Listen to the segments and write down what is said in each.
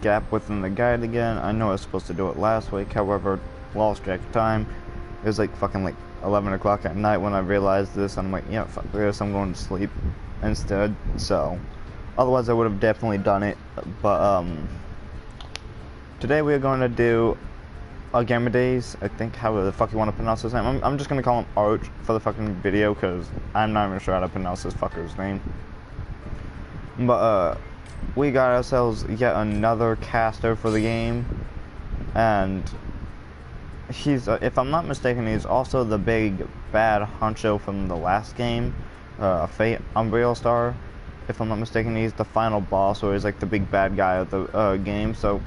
gap within the guide again. I know I was supposed to do it last week, however, lost track of time. It was like fucking like 11 o'clock at night when I realized this. I'm like, yeah, fuck this, I'm going to sleep instead. So, otherwise I would have definitely done it. But, today we are going to do Archimedes, I think, how the fuck you want to pronounce his name. I'm just going to call him Arch for the fucking video, because I'm not even sure how to pronounce this fucker's name. But, we got ourselves yet another caster for the game, and he's, if I'm not mistaken, he's also the big bad honcho from the last game, Fate Umbriel Star. If I'm not mistaken, he's the final boss, or he's like the big bad guy of the game. So,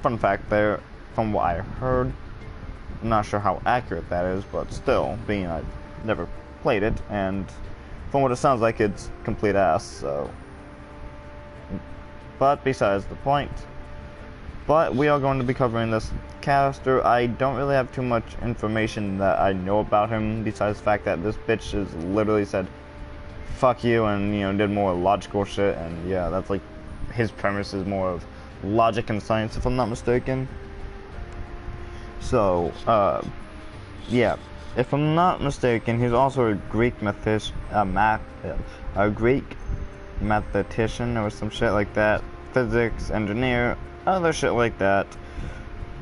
fun fact there, from what I heard, I'm not sure how accurate that is, but still, being I've never played it, and from what it sounds like, it's complete ass, so. But besides the point. But we are going to be covering this caster. I don't really have too much information that I know about him, besides the fact that this bitch has literally said, fuck you, and, you know, did more logical shit, and yeah, that's like, his premise is more of logic and science, if I'm not mistaken. So, yeah, if I'm not mistaken, he's also a Greek a Greek mathematician or some shit like that, physics engineer, other shit like that.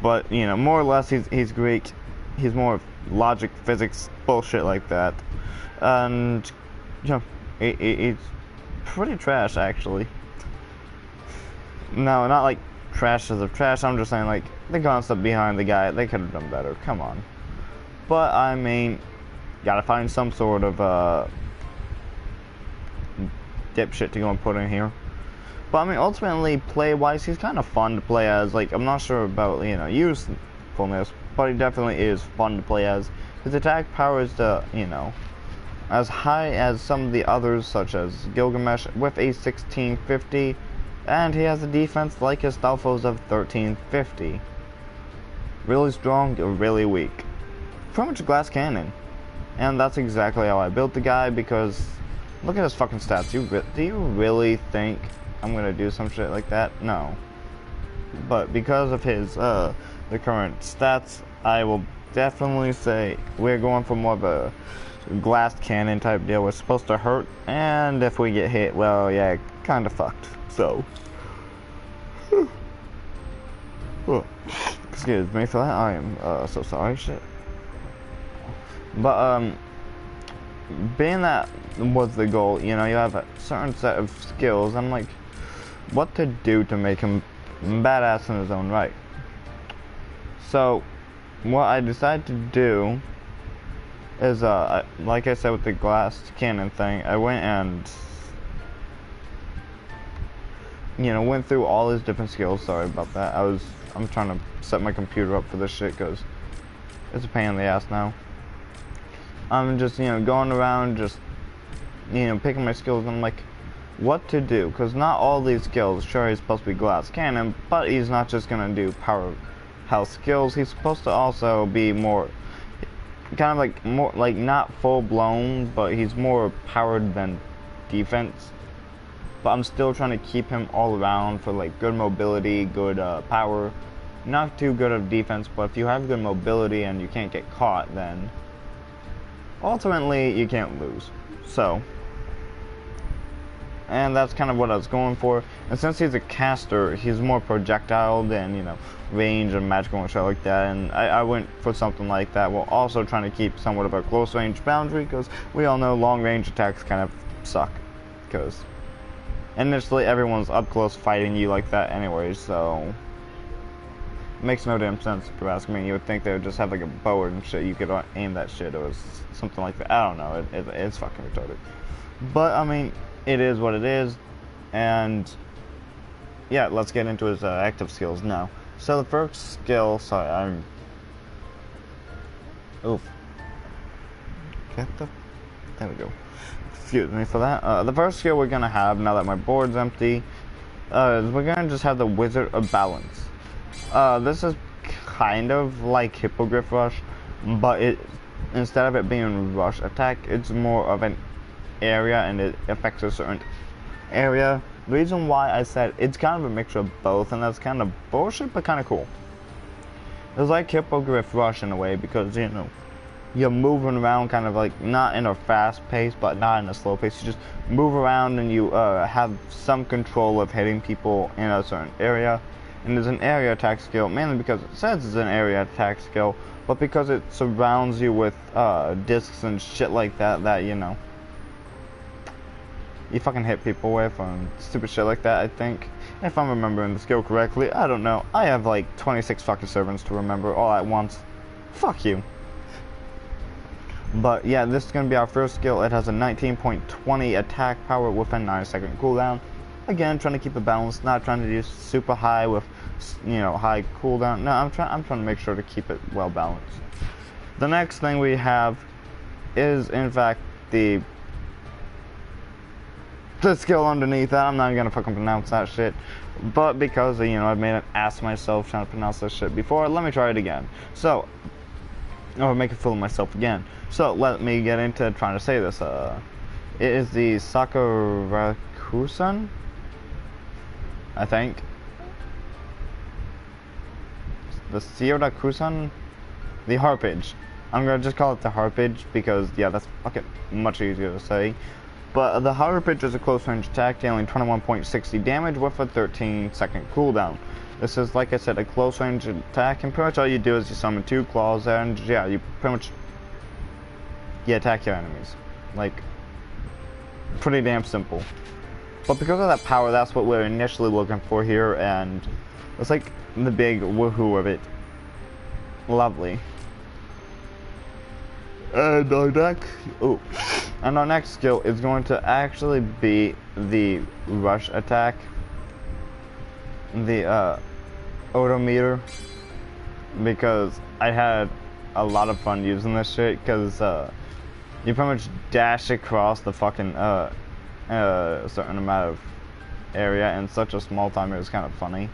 But you know, more or less, he's Greek. He's more logic, physics, bullshit like that, and you know, he's pretty trash actually. No, not like trash as of trash. I'm just saying, like, the concept behind the guy, they could have done better. Come on. But I mean, gotta find some sort of dipshit to go and put in here. But I mean, ultimately, play-wise, he's kind of fun to play as. Like, I'm not sure about, you know, usefulness, but he definitely is fun to play as. His attack power is, you know, as high as some of the others, such as Gilgamesh, with a 1650, and he has a defense like his Stalfos of 1350. Really strong, or really weak. Pretty much a glass cannon. And that's exactly how I built the guy, because look at his fucking stats. Do you really think I'm gonna do some shit like that? No. But because of his, the current stats, I will definitely say we're going for more of a glass cannon type deal. We're supposed to hurt, and if we get hit, well, yeah, kinda fucked. So, excuse me for that. I am so sorry. Shit. But being that was the goal, you know, you have a certain set of skills. I'm like, what to do to make him badass in his own right. So, what I decided to do is, like I said with the glass cannon thing, I went and, you know, went through all his different skills. Sorry about that. I'm trying to set my computer up for this shit, because it's a pain in the ass now. I'm just, you know, going around just, you know, picking my skills, and I'm like, what to do? Because not all these skills, sure, he's supposed to be glass cannon, but he's not just gonna do powerhouse skills. He's supposed to also be more, kind of like, more, like, not full-blown, but he's more powered than defense. But I'm still trying to keep him all around for, like, good mobility, good power. Not too good of defense, but if you have good mobility and you can't get caught, then ultimately you can't lose. So, and that's kind of what I was going for. And since he's a caster, he's more projectile than, you know, range and magical and shit like that. And I went for something like that, while also trying to keep somewhat of a close range boundary, because we all know long range attacks kind of suck. Because initially everyone's up close fighting you like that anyway, so it makes no damn sense if you ask me. You would think they would just have like a bow and shit, you could aim that shit, or something like that. I don't know, it's fucking retarded. But I mean, it is what it is, and yeah, let's get into his active skills now. So the first skill, sorry, oof. There we go. Excuse me for that. The first skill we're gonna have, now that my board's empty, is we're gonna just have the Wizard of Balance. This is kind of like Hippogriff Rush, but instead of it being rush attack, it's more of an area, and it affects a certain area. The reason why I said it's kind of a mixture of both, and that's kind of bullshit, but kind of cool. It's like Hippogriff Rush in a way, because, you know, you're moving around kind of like, not in a fast pace, but not in a slow pace. You just move around and you have some control of hitting people in a certain area. And there's an area attack skill, mainly because it says it's an area attack skill, but because it surrounds you with discs and shit like that, that, you know, you fucking hit people with and stupid shit like that, I think. If I'm remembering the skill correctly, I don't know. I have like 26 fucking servants to remember all at once. Fuck you. But yeah, this is going to be our first skill. It has a 19.20 attack power with a 9-second cooldown. Again, trying to keep it balanced, not trying to do super high with, you know, high cooldown. No, I'm trying to make sure to keep it well balanced. The next thing we have is, in fact, the skill underneath that. I'm not gonna fucking pronounce that shit, but because, you know, I've made an ass of myself trying to pronounce this shit before, let me try it again. So, or make a fool of myself again. So let me get into trying to say this. It is the Sakurakusan, I think. The Siorakusan, the Harpage. I'm gonna just call it the Harpage because, yeah, that's fucking much easier to say. But the Harpage is a close range attack, dealing 21.60 damage with a 13-second cooldown. This is, like I said, a close range attack, and pretty much all you do is you summon 2 claws, and yeah, you pretty much attack your enemies. Like, pretty damn simple. But because of that power, that's what we're initially looking for here, and it's like the big woohoo of it. Lovely. And our next skill is going to actually be the rush attack, the odometer, because I had a lot of fun using this shit, because you pretty much dash across the fucking certain amount of area in such a small time. It was kind of funny.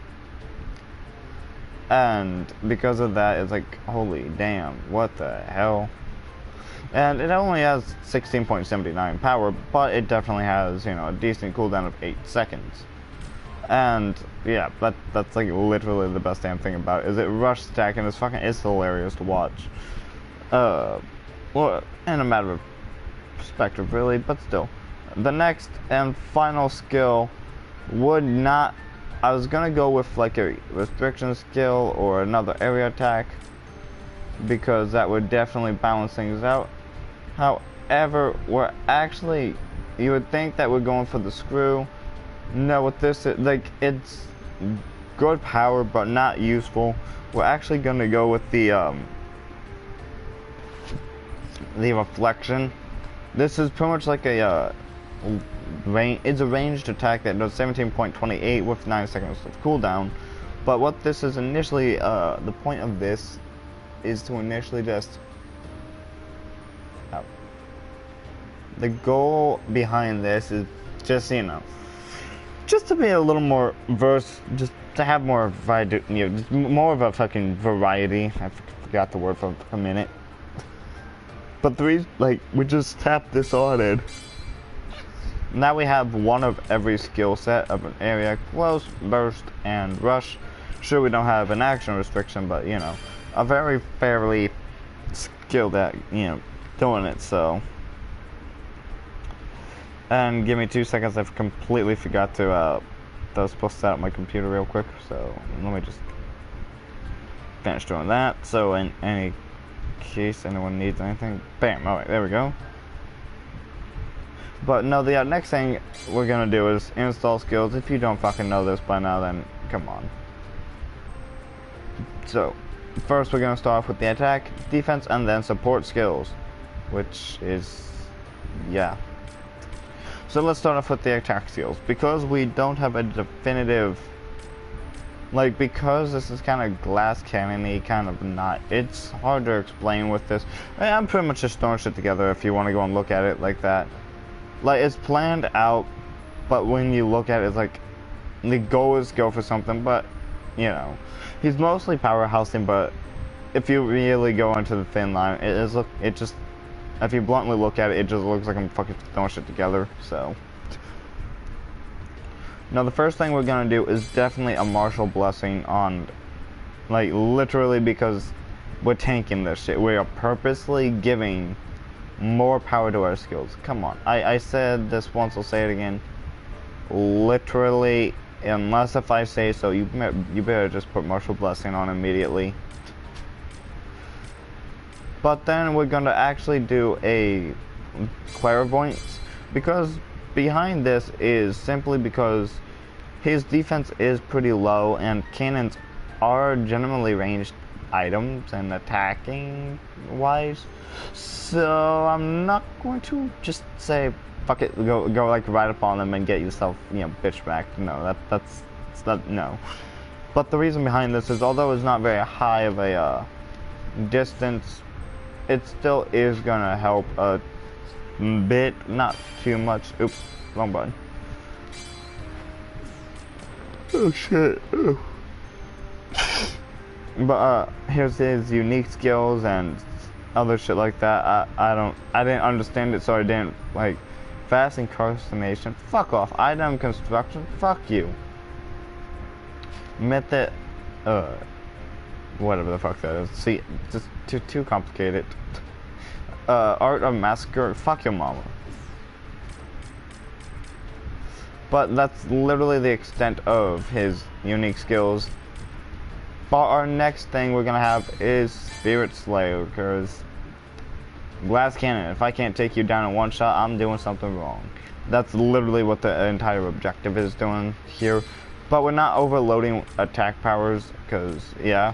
And because of that, it's like, holy damn, what the hell? And it only has 16.79 power, but it definitely has, you know, a decent cooldown of 8 seconds. And yeah, that's like literally the best damn thing about it, is it rush attack, and it's hilarious to watch. Well, in a matter of perspective, really, but still. The next and final skill would not. I was gonna go with like a restriction skill or another area attack, because that would definitely balance things out. However, we're actually, you would think that we're going for the screw. No, what this is, like, it's good power but not useful. We're actually gonna go with the reflection. This is pretty much like a it's a ranged attack that does 17.28 with 9 seconds of cooldown. But what this is initially, the point of this is to initially just, the goal behind this is just, you know, just to be a little more just to have more variety, you know, just more of a fucking variety. I forgot the word for a minute. But we just tap this on it. Now we have one of every skill set of an area, close, burst, and rush. Sure, we don't have an action restriction, but, you know, a very fairly skilled at, you know, doing it, so. And give me 2 seconds, I've completely forgot to, I was supposed to set up my computer real quick, so let me just finish doing that. So in any case anyone needs anything, bam, alright, there we go. But no, the next thing we're gonna do is install skills. If you don't fucking know this by now, then come on. So, first we're gonna start off with the attack, defense, and then support skills, which is, yeah. So let's start off with the attack skills. Because we don't have a definitive, like, because this is kind of glass cannon-y, kind of not, it's hard to explain with this. I'm pretty much just throwing shit together if you want to go and look at it like that. Like, it's planned out, but when you look at it, it's like, the goal is go for something, but, you know, he's mostly powerhousing, but if you really go into the thin line, it just, if you bluntly look at it, it just looks like I'm fucking throwing shit together, so. Now the first thing we're gonna do is definitely a martial blessing on, like, literally, because we're tanking this shit. We are purposely giving more power to our skills. Come on. I said this once, I'll say it again. Literally, unless if I say so, you better just put martial blessing on immediately. But then we're gonna actually do a clairvoyance, because behind this is simply because his defense is pretty low and cannons are generally ranged items and attacking wise, so I'm not going to just say fuck it, go like right up on them and get yourself, you know, bitch back. No, that's not, no. But the reason behind this is, although it's not very high of a distance, it still is gonna help a bit, not too much. Oops, wrong button. Oh shit. Ugh. But here's his unique skills and other shit like that. I didn't understand it, so I didn't like. Fast incarceration. Fuck off. Item construction. Fuck you. Method. Whatever the fuck that is. See, just too complicated. Art of massacre. Fuck your mama. But that's literally the extent of his unique skills. But our next thing we're gonna have is Spirit Slayer, because glass cannon. If I can't take you down in one shot, I'm doing something wrong. That's literally what the entire objective is doing here. But we're not overloading attack powers, because, yeah.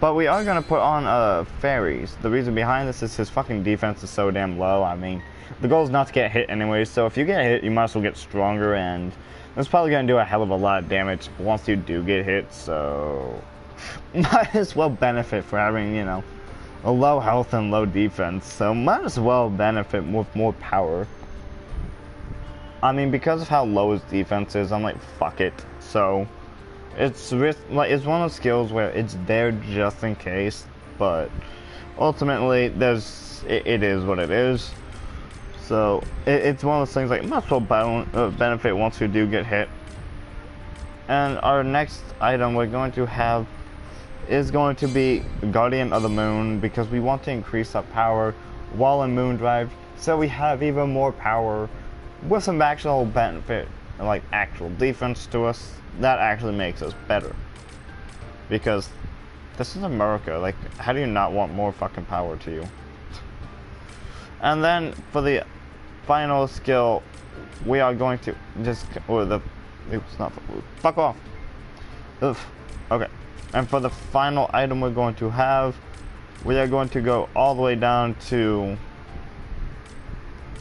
But we are gonna put on fairies. The reason behind this is his fucking defense is so damn low. I mean, the goal is not to get hit anyway, so if you get hit, you might as well get stronger, and it's probably gonna do a hell of a lot of damage once you do get hit, so might as well benefit for having, you know, a low health and low defense, so might as well benefit with more power. I mean, because of how low his defense is, I'm like, fuck it. So it's like, it's one of those skills where it's there just in case, but ultimately it is what it is. So it's one of those things like, might as well benefit once you do get hit. And our next item we're going to have is going to be Guardian of the Moon, because we want to increase our power while in Moon Drive, so we have even more power with some actual benefit, like actual defense to us. That actually makes us better, because this is America. Like, how do you not want more fucking power to you? And then for the final skill, we are going to just, or the, oops, not, fuck off. Oof. Okay. And for the final item we're going to have, we are going to go all the way down to,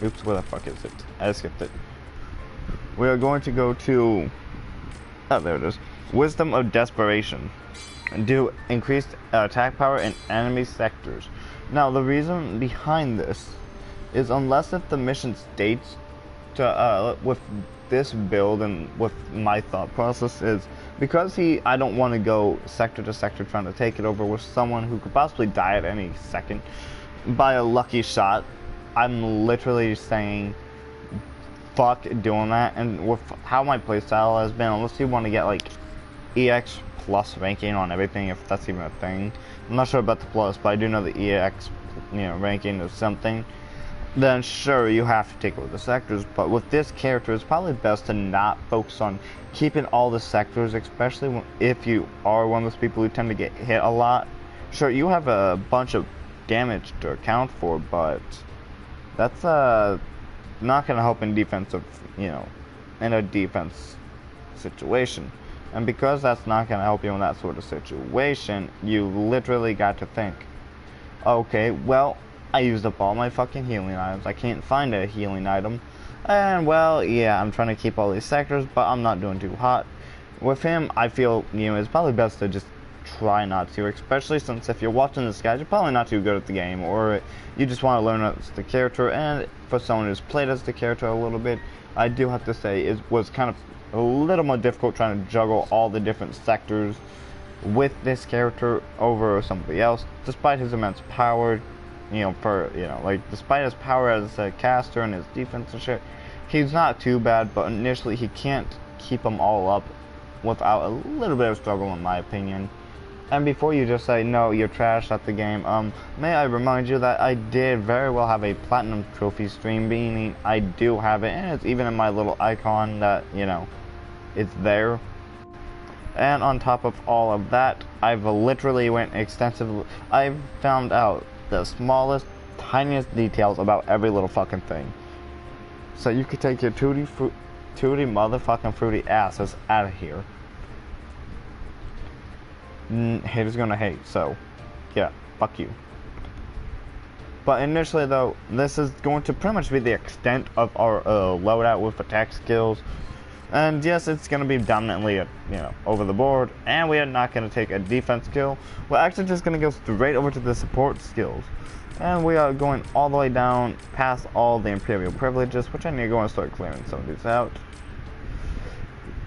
oops, where the fuck is it? I skipped it. We are going to go to, oh, there it is. Wisdom of Desperation. Do increased attack power in enemy sectors. Now, the reason behind this is, unless if the mission states to, with this build and with my thought process, is because I don't want to go sector to sector trying to take it over with someone who could possibly die at any second by a lucky shot. I'm literally saying fuck doing that. And with how my playstyle has been, unless you want to get like EX plus ranking on everything, if that's even a thing, I'm not sure about the plus, but I do know the EX, you know, ranking is something, then sure, you have to take over the sectors. But with this character, it's probably best to not focus on keeping all the sectors, especially if you are one of those people who tend to get hit a lot. Sure, you have a bunch of damage to account for, but that's not going to help in defensive, you know, in a defense situation. And because that's not going to help you in that sort of situation, you literally got to think, okay, well, I used up all my fucking healing items. I can't find a healing item. And, well, yeah, I'm trying to keep all these sectors, but I'm not doing too hot. With him, I feel, you know, it's probably best to just try not to, especially since if you're watching this guy, you're probably not too good at the game, or you just want to learn as the character. And for someone who's played as the character a little bit, I do have to say it was kind of a little more difficult trying to juggle all the different sectors with this character over somebody else, despite his immense power. You know, like, despite his power as a caster and his defense and shit, He's not too bad, but initially he can't keep them all up without a little bit of struggle, in my opinion. And before you just say, no, you're trash at the game, may I remind you that I did very well have a platinum trophy stream, meaning I do have it, and it's even in my little icon that, you know, it's there. And on top of all of that, I've literally went extensively, I've found out the smallest, tiniest details about every little fucking thing. So you could take your tutti motherfucking fruity asses out of here. Haters gonna hate, so yeah, fuck you. But initially though, this is going to pretty much be the extent of our loadout with attack skills. And yes, it's gonna be dominantly, you know, over the board, and we are not gonna take a defense skill. We're actually just gonna go straight over to the support skills. And we are going all the way down past all the Imperial privileges, which I need to go and start clearing some of these out.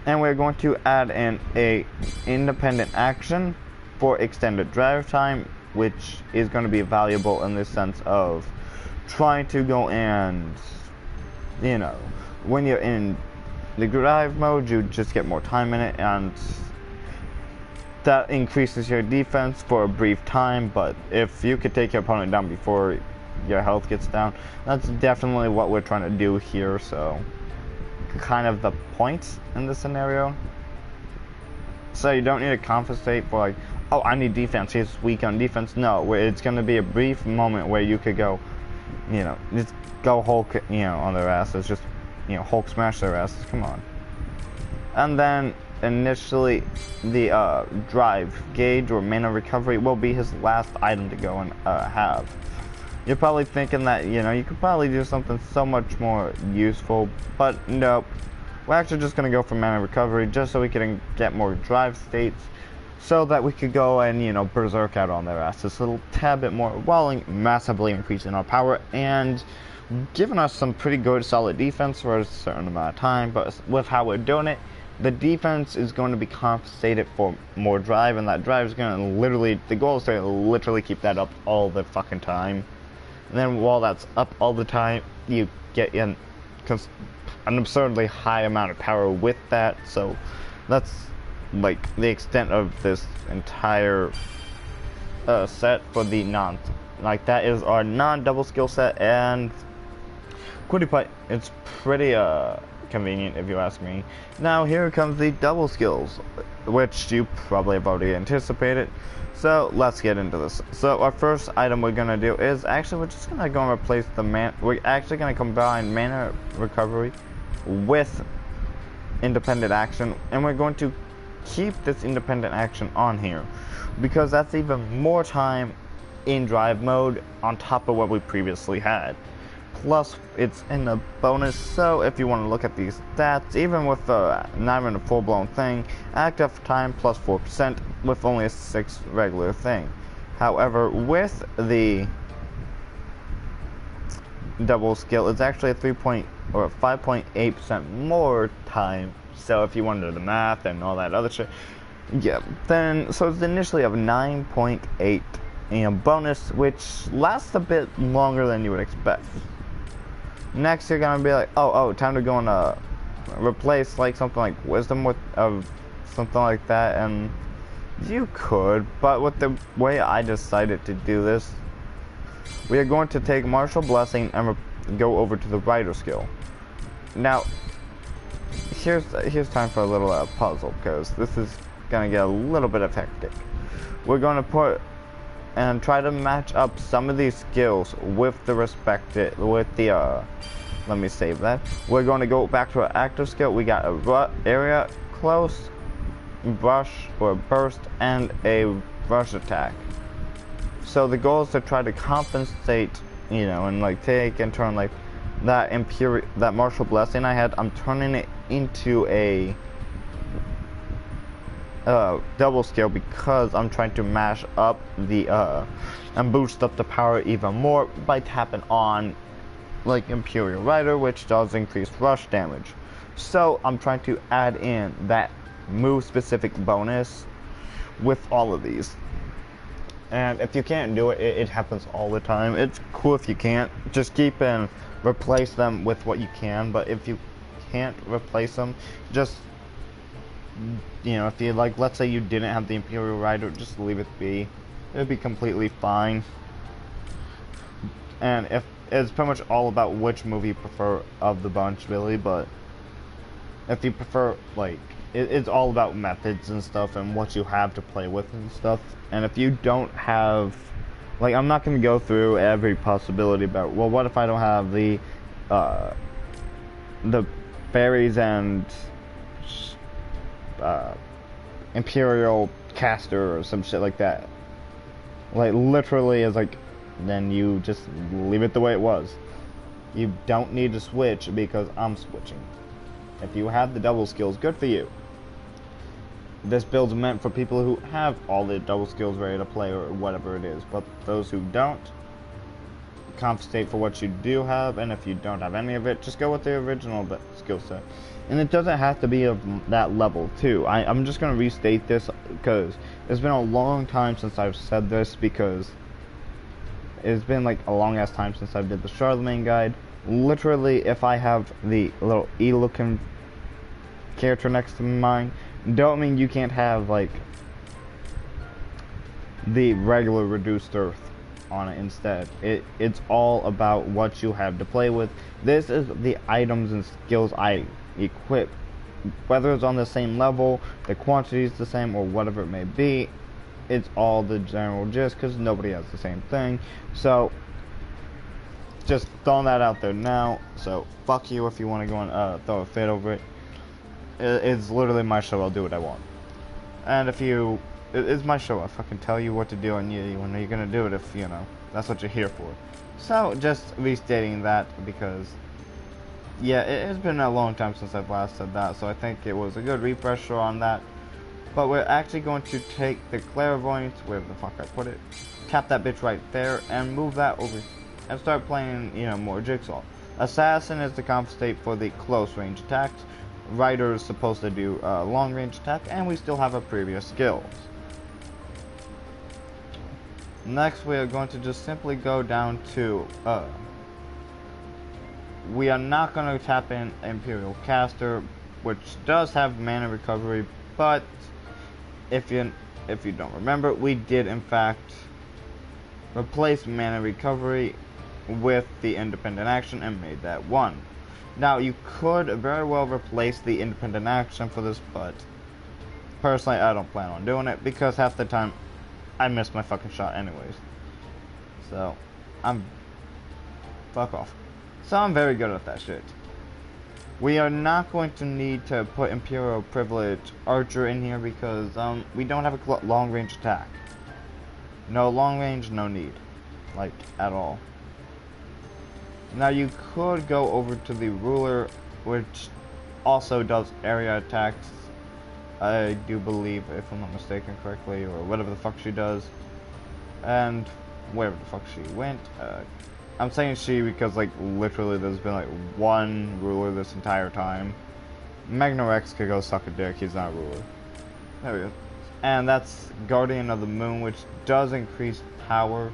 And we're going to add in a independent action for extended drive time, which is going to be valuable in the sense of trying to go and, you know, when you're in the drive mode, you just get more time in it, and that increases your defense for a brief time. But if you could take your opponent down before your health gets down, that's definitely what we're trying to do here. So kind of the point in this scenario. So you don't need to compensate for like, oh, I need defense, he's weak on defense. No, it's going to be a brief moment where you could go, you know, just go Hulk, you know, on their asses, just, you know, Hulk smash their asses, come on. And then initially the drive gauge or mana recovery will be his last item to go and have. You're probably thinking that, you know, you could probably do something so much more useful, but nope. We're actually just going to go for mana recovery just so we can get more drive states so that we could go and, you know, berserk out on their asses a little tad bit more while massively increasing our power and giving us some pretty good solid defense for a certain amount of time. But with how we're doing it, the defense is going to be compensated for more drive, and that drive is going to literally, the goal is to literally keep that up all the fucking time. And then while that's up all the time, you get an absurdly high amount of power with that. So that's like the extent of this entire set for the that is our non-double skill set, and it's pretty convenient if you ask me. Now here comes the double skills, which you probably have already anticipated. So let's get into this. So our first item we're gonna do is actually we're just gonna go and replace the we're actually gonna combine mana recovery with independent action, and we're going to keep this independent action on here because that's even more time in drive mode on top of what we previously had. Plus it's in a bonus, so if you want to look at these stats, even with not even a full-blown thing, active time plus 4% with only a 6 regular thing. However, with the double skill, it's actually a 5.8% more time. So if you want to do the math and all that other shit, yeah, then so it's initially of 9.8 bonus, which lasts a bit longer than you would expect. Next, you're gonna be like, oh, time to go and replace like something like wisdom with something like that, and you could, but with the way I decided to do this, we are going to take martial blessing and go over to the rider skill. Now, here's time for a little puzzle, because this is gonna get a little bit of hectic. We're gonna put and try to match up some of these skills with the let me save that. We're going to go back to our active skill. We got a area close, brush or burst, and a rush attack. So the goal is to try to compensate, you know, and like take and turn like that martial blessing I had, I'm turning it into a double skill because I'm trying to mash up the and boost up the power even more by tapping on like Imperial Rider, which does increase rush damage. So I'm trying to add in that move specific bonus with all of these. And if you can't do it, it happens all the time. It's cool if you can't. Just keep in replace them with what you can, but if you can't replace them, just, you know, if you, like, let's say you didn't have the Imperial Rider, just leave it be. It would be completely fine. And if it's pretty much all about which movie you prefer of the bunch, really, but if you prefer, like, it's all about methods and stuff and what you have to play with and stuff. And if you don't have, like, I'm not going to go through every possibility about, well, what if I don't have the fairies and Imperial caster or some shit like that. Like, literally is like, then you just leave it the way it was. You don't need to switch because I'm switching. If you have the double skills, good for you. This build's meant for people who have all the double skills ready to play or whatever it is, but those who don't, compensate for what you do have, and if you don't have any of it, just go with the original skill set. And it doesn't have to be of that level too. I'm just going to restate this because it's been a long time since I've said this, because it's been like a long ass time since I did the Charlemagne guide. Literally, if I have the little E-looking character next to mine, don't mean you can't have like the regular reduced earth on it instead. It's all about what you have to play with. This is the items and skills I equip, whether it's on the same level, the quantity is the same, or whatever it may be. It's all the general gist, because nobody has the same thing. So just throwing that out there now. So fuck you if you want to go and throw a fit over it. It's literally my show. I'll do what I want. And if you, it's my show. I fucking tell you what to do, and when you're gonna do it, if you know that's what you're here for. So just restating that, because yeah, it's been a long time since I've last said that. So I think it was a good refresher on that. But we're actually going to take the clairvoyance, wherever the fuck I put it, tap that bitch right there, and move that over, and start playing, you know, more Jigsaw. Assassin is to compensate for the close range attacks. Rider is supposed to do long range attack, and we still have our previous skills. Next, we are going to just simply go down to, we are not going to tap in Imperial Caster, which does have mana recovery, but if you don't remember, we did in fact replace mana recovery with the independent action and made that 1. Now, you could very well replace the independent action for this, but personally I don't plan on doing it, because half the time I miss my fucking shot anyways. So fuck off. So I'm very good at that shit. We are not going to need to put Imperial Privilege Archer in here, because we don't have a long range attack. No long range, no need, like, at all. Now you could go over to the Ruler, which also does area attacks, I do believe, if I'm not mistaken correctly, or whatever the fuck she does. And wherever the fuck she went, I'm saying she because, like, literally there's been like one ruler this entire time. Magnarex could go suck a dick, he's not a ruler. There we go. And that's Guardian of the Moon, which does increase power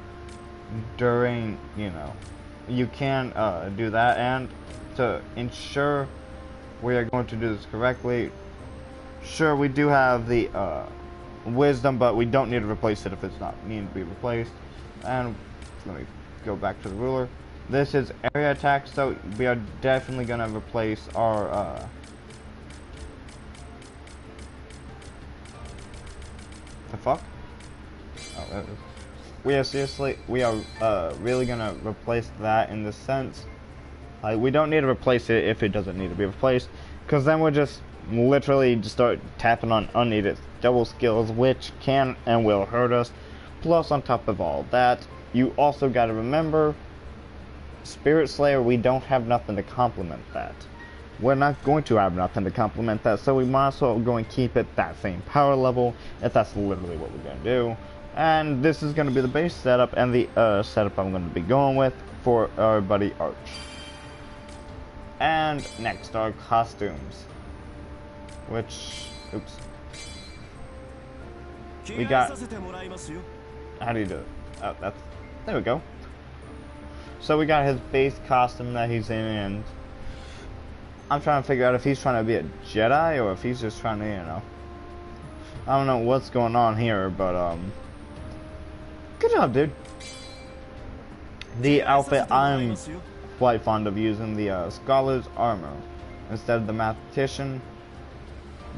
during, you know, you can do that. And to ensure we are going to do this correctly, sure, we do have the wisdom, but we don't need to replace it if it's not needing to be replaced. And let me go back to the ruler. This is area attack, so we are definitely going to replace our the fuck? Oh, that is. We are really gonna replace that in the sense, like, we don't need to replace it if it doesn't need to be replaced, because then we'll just literally just start tapping on unneeded double skills, which can and will hurt us. Plus, on top of all that, you also got to remember, Spirit Slayer, we don't have nothing to complement that. We're not going to have nothing to complement that, so we might as well go and keep it that same power level, if that's literally what we're going to do. And this is going to be the base setup, and the setup I'm going to be going with for our buddy Arch. And next are costumes, which, oops, we got, how do you do it? Oh, that's, there we go. So we got his base costume that he's in, and I'm trying to figure out if he's trying to be a Jedi or if he's just trying to, you know, I don't know what's going on here, but good job, dude. The outfit, I'm quite fond of using the scholar's armor instead of the mathematician,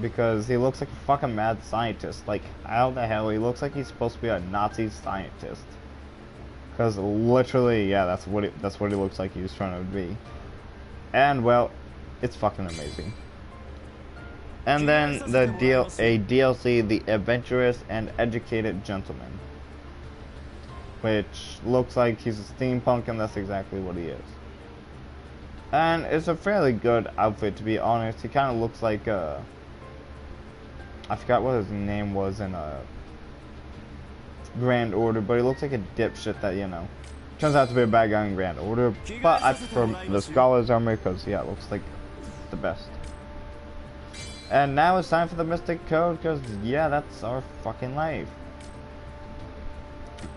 because he looks like a fucking mad scientist. Like, how the hell he looks like he's supposed to be a Nazi scientist? Because literally, yeah, that's what he looks like he's trying to be. And well, it's fucking amazing. And then a DLC, The Adventurous and Educated Gentleman, which looks like he's a steampunk, and that's exactly what he is. And it's a fairly good outfit, to be honest. He kind of looks like I forgot what his name was in Grand Order, but he looks like a dipshit that, you know, turns out to be a bad guy in Grand Order. But I prefer the Scholar's armor because, yeah, it looks like the best. And now it's time for the Mystic Code, because, yeah, that's our fucking life.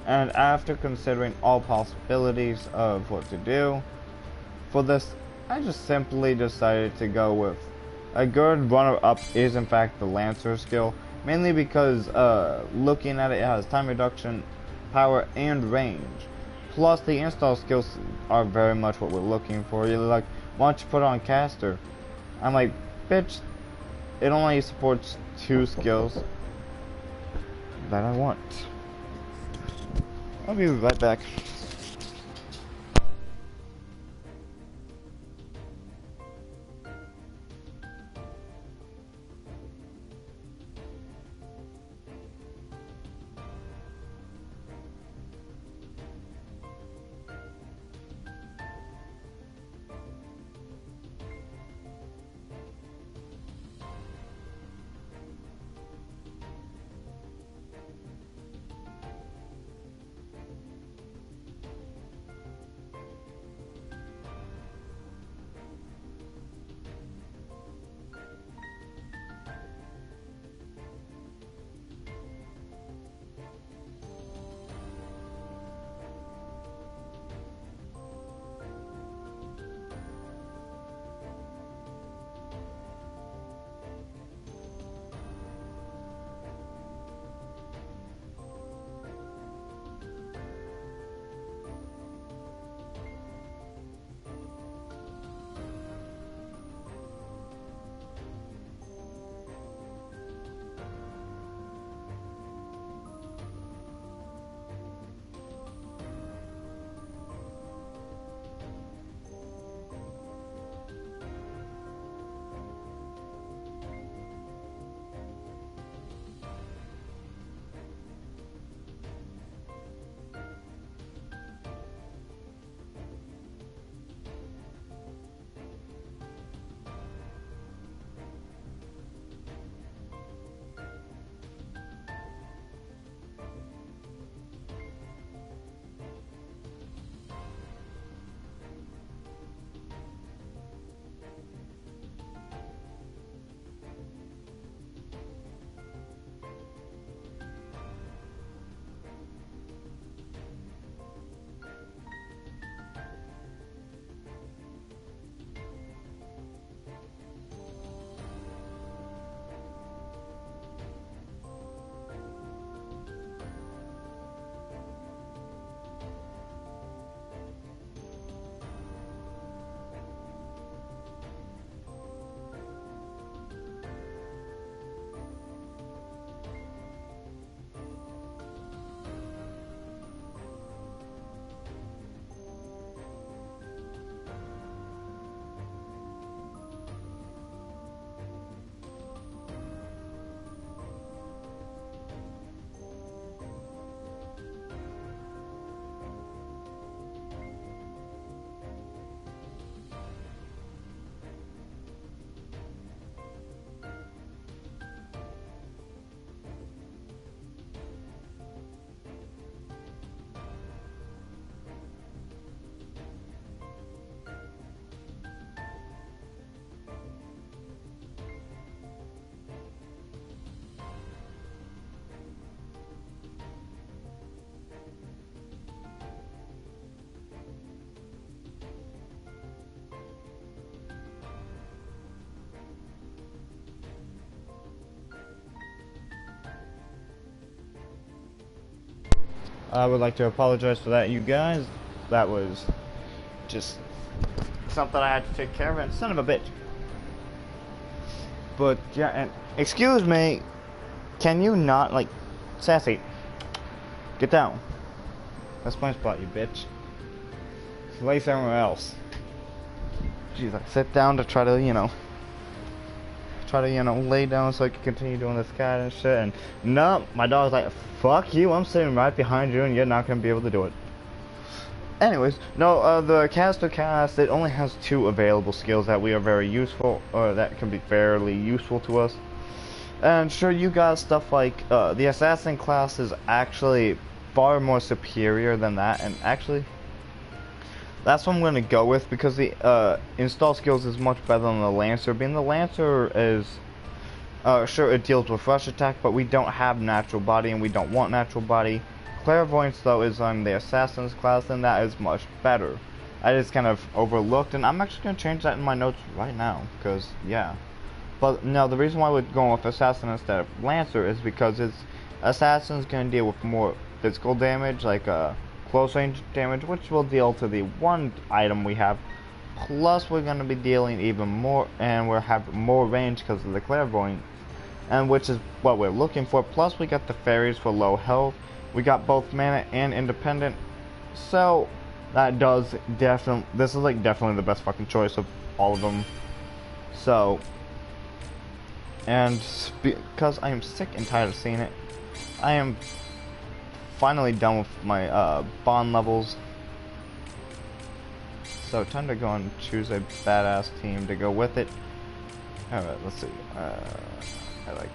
And after considering all possibilities of what to do for this, I just simply decided to go with a good runner-up is in fact the Lancer skill, mainly because looking at it, it has time reduction, power, and range. Plus the install skills are very much what we're looking for. You're like, why don't you put on caster? I'm like, bitch, it only supports 2 skills that I want. I'll be right back. I would like to apologize for that, you guys. That was just something I had to take care of, and son of a bitch. But yeah, and excuse me, can you not, like, Sassy, get down. That's my spot, you bitch. Lay somewhere else. Jeez, I sit down to try to, lay down so I can continue doing this cat and shit, and no, my dog's like, fuck you, I'm sitting right behind you and you're not gonna be able to do it. Anyways, no, the caster cast, it only has 2 available skills that we are very useful, or that can be fairly useful to us. And sure, you got stuff like, the assassin class is actually far more superior than that, and actually, that's what I'm going to go with, because the install skills is much better than the Lancer. Being the Lancer is, sure, it deals with rush attack, but we don't have natural body, and we don't want natural body. Clairvoyance, though, is on the Assassin's class, and that is much better. I just kind of overlooked, and I'm actually going to change that in my notes right now, because, yeah. But, no, the reason why we're going with Assassin instead of Lancer is because Assassin's going to deal with more physical damage, like, close range damage, which will deal to the 1 item we have. Plus, we're going to be dealing even more, and we'll have more range because of the Clairvoyance, and which is what we're looking for. Plus, we got the fairies for low health. We got both mana and independent, so that does definitely, this is like definitely the best fucking choice of all of them. So, and because I am sick and tired of seeing it, I am finally done with my bond levels. So time to go and choose a badass team to go with it. Alright, let's see. I like.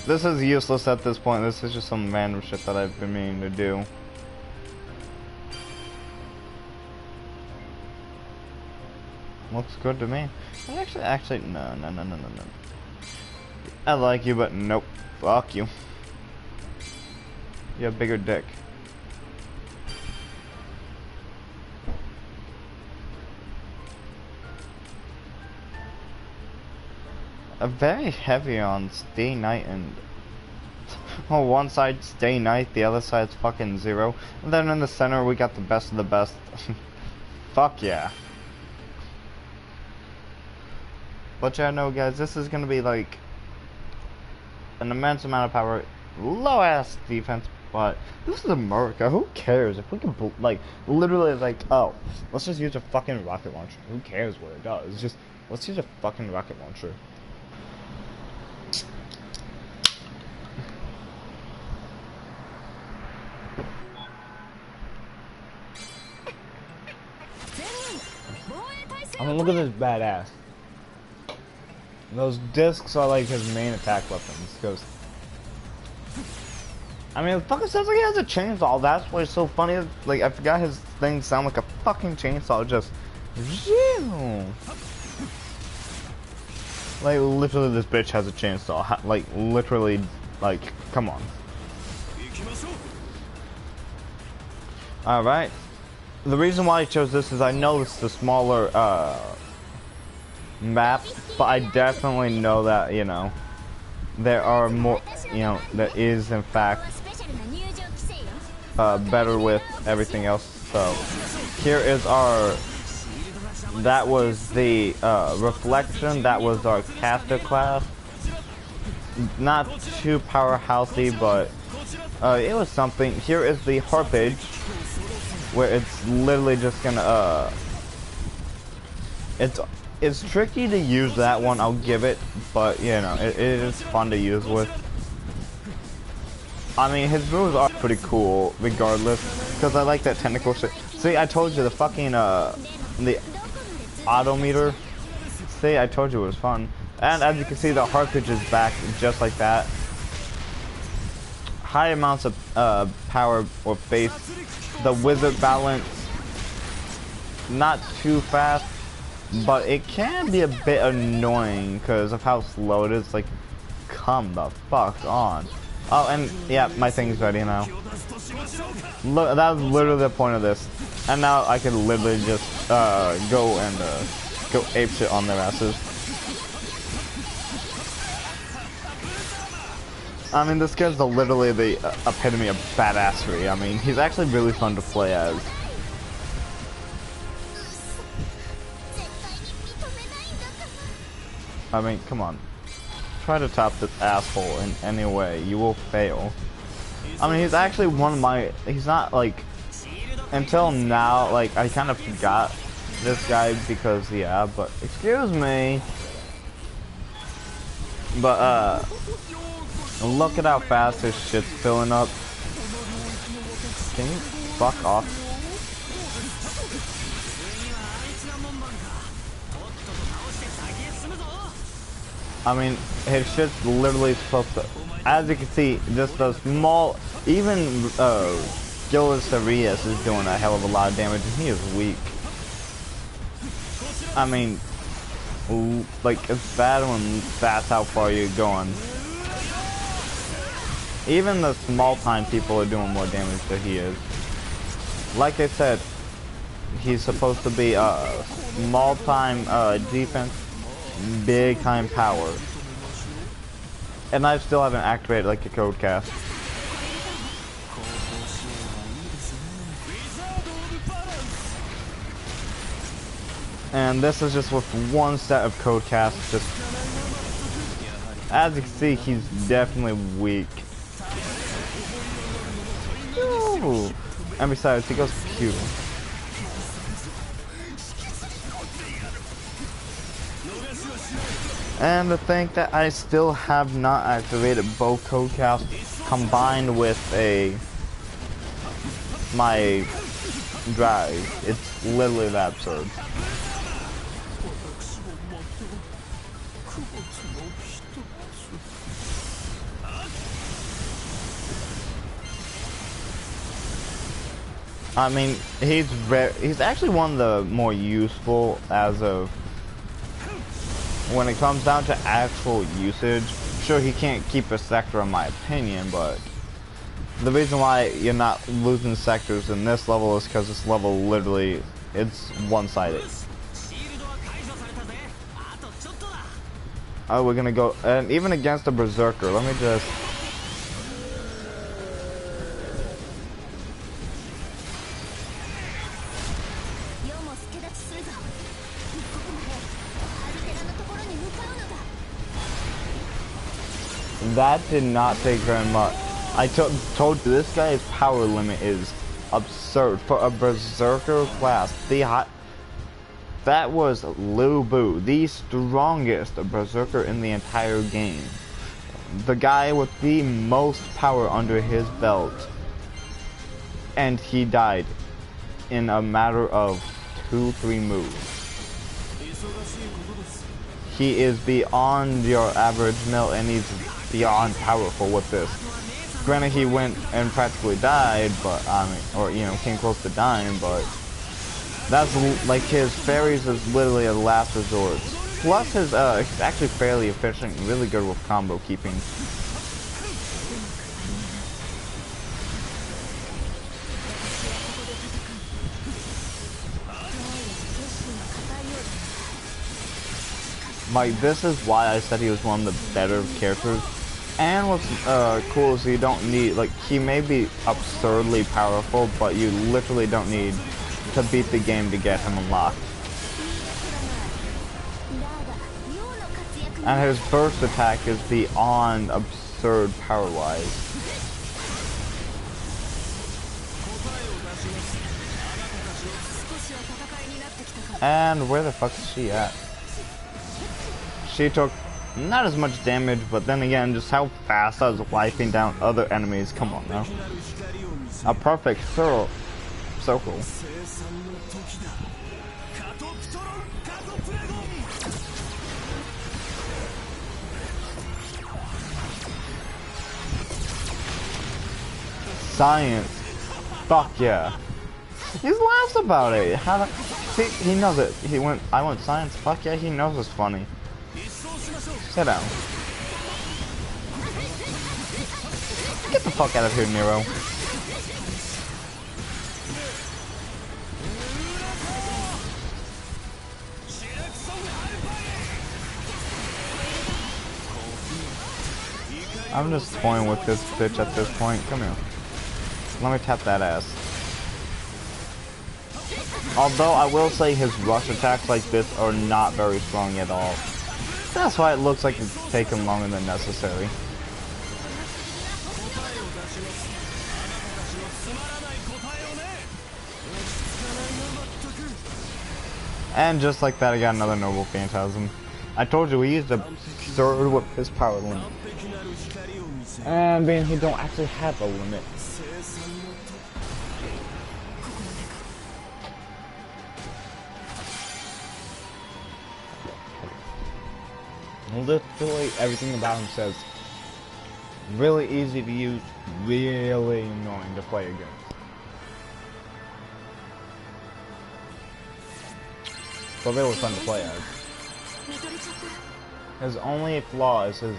This is useless at this point. This is just some random shit that I've been meaning to do. Looks good to me. Actually, no. I like you, but nope. Fuck you. You have bigger dick. Very heavy on Stay Night, and on one side Stay Night, the other side's fucking Zero, and then in the center we got the best of the best. Fuck yeah. But yeah, no guys, this is gonna be like an immense amount of power, low ass defense, but this is America. Who cares if we can like literally like, oh, let's just use a fucking rocket launcher. Who cares what it does? Just let's use a fucking rocket launcher. I mean, look at this badass. Those discs are like his main attack weapons, because I mean, it fucking sounds like he has a chainsaw. That's why it's so funny. Like, I forgot his things sound like a fucking chainsaw. Just, like, literally, this bitch has a chainsaw. Like, literally, like, come on. Alright. The reason why I chose this is I know it's the smaller, map, but I definitely know that, you know, there are more, you know, there is, in fact, better with everything else. So, here is our, that was the, Reflection, that was our caster class. Not too powerhousey, but, it was something. Here is the Harpage, where it's literally just gonna, it's tricky to use that one, I'll give it, but, you know, it is fun to use with. I mean, his moves are pretty cool, regardless, because I like that technical shit. See, I told you, the fucking, the auto meter, see, I told you it was fun. And as you can see, the Harpage is back, just like that. High amounts of, power or base. The wizard balance, not too fast, but it can be a bit annoying because of how slow it is. Like, come the fuck on. Oh, and yeah, my thing's ready now. Look, that was literally the point of this. And now I can literally just go apeshit on their asses. I mean, this guy's literally the epitome of badassery. I mean, he's actually really fun to play as. I mean, come on. Try to top this asshole in any way. You will fail. I mean, he's actually one of my... He's not, like... Until now, like, I kind of forgot this guy because, yeah, but... Excuse me. But, look at how fast this shit's filling up. Can you fuck off? I mean, his shit's literally supposed to... As you can see, just a small... Even, Gilles Arias is doing a hell of a lot of damage, and he is weak. I mean... Like, it's bad when that's how far you're going. Even the small-time people are doing more damage than he is. Like I said, he's supposed to be a small-time defense, big-time power. And I still haven't activated like a code cast. And this is just with one set of code casts. Just as you can see, he's definitely weak. Ooh. And besides, he goes pew. And to think that I still have not activated both code casts combined with my drive. It's literally that absurd. I mean, he's actually one of the more useful as of when it comes down to actual usage. Sure, he can't keep a sector in my opinion, but the reason why you're not losing sectors in this level is because this level literally, it's one-sided. Oh, we're gonna go, and even against a Berserker, let me just... That did not take very much. I told you, this guy's power limit is absurd. For a Berserker class, that was Lu Bu, the strongest Berserker in the entire game. The guy with the most power under his belt. And he died in a matter of 2-3 moves. He is beyond your average mill, and he's beyond powerful with this. Granted, he went and practically died, but I mean, or you know, came close to dying, but that's like his fairies is literally a last resort. Plus, his he's actually fairly efficient and really good with combo keeping. Like, this is why I said he was one of the better characters. And what's cool is you don't need, like, he may be absurdly powerful, but you literally don't need to beat the game to get him unlocked. And his burst attack is beyond absurd power-wise. And where the fuck is she at? She took not as much damage, but then again, just how fast I was wiping down other enemies. Come on now. A perfect circle. Science. Fuck yeah. He laughs about it. See, he knows it. I went science. Fuck yeah, he knows it's funny. Sit down. Get the fuck out of here, Nero. I'm just toying with this bitch at this point. Come here. Let me tap that ass. Although I will say his rush attacks like this are not very strong at all. That's why it looks like it's taking longer than necessary. And just like that, I got another Noble Phantasm. I told you, he used a third with his power limit. And being he don't actually have a limit. Literally everything about him says really easy to use, really annoying to play against. But really fun to play as. His only flaw is his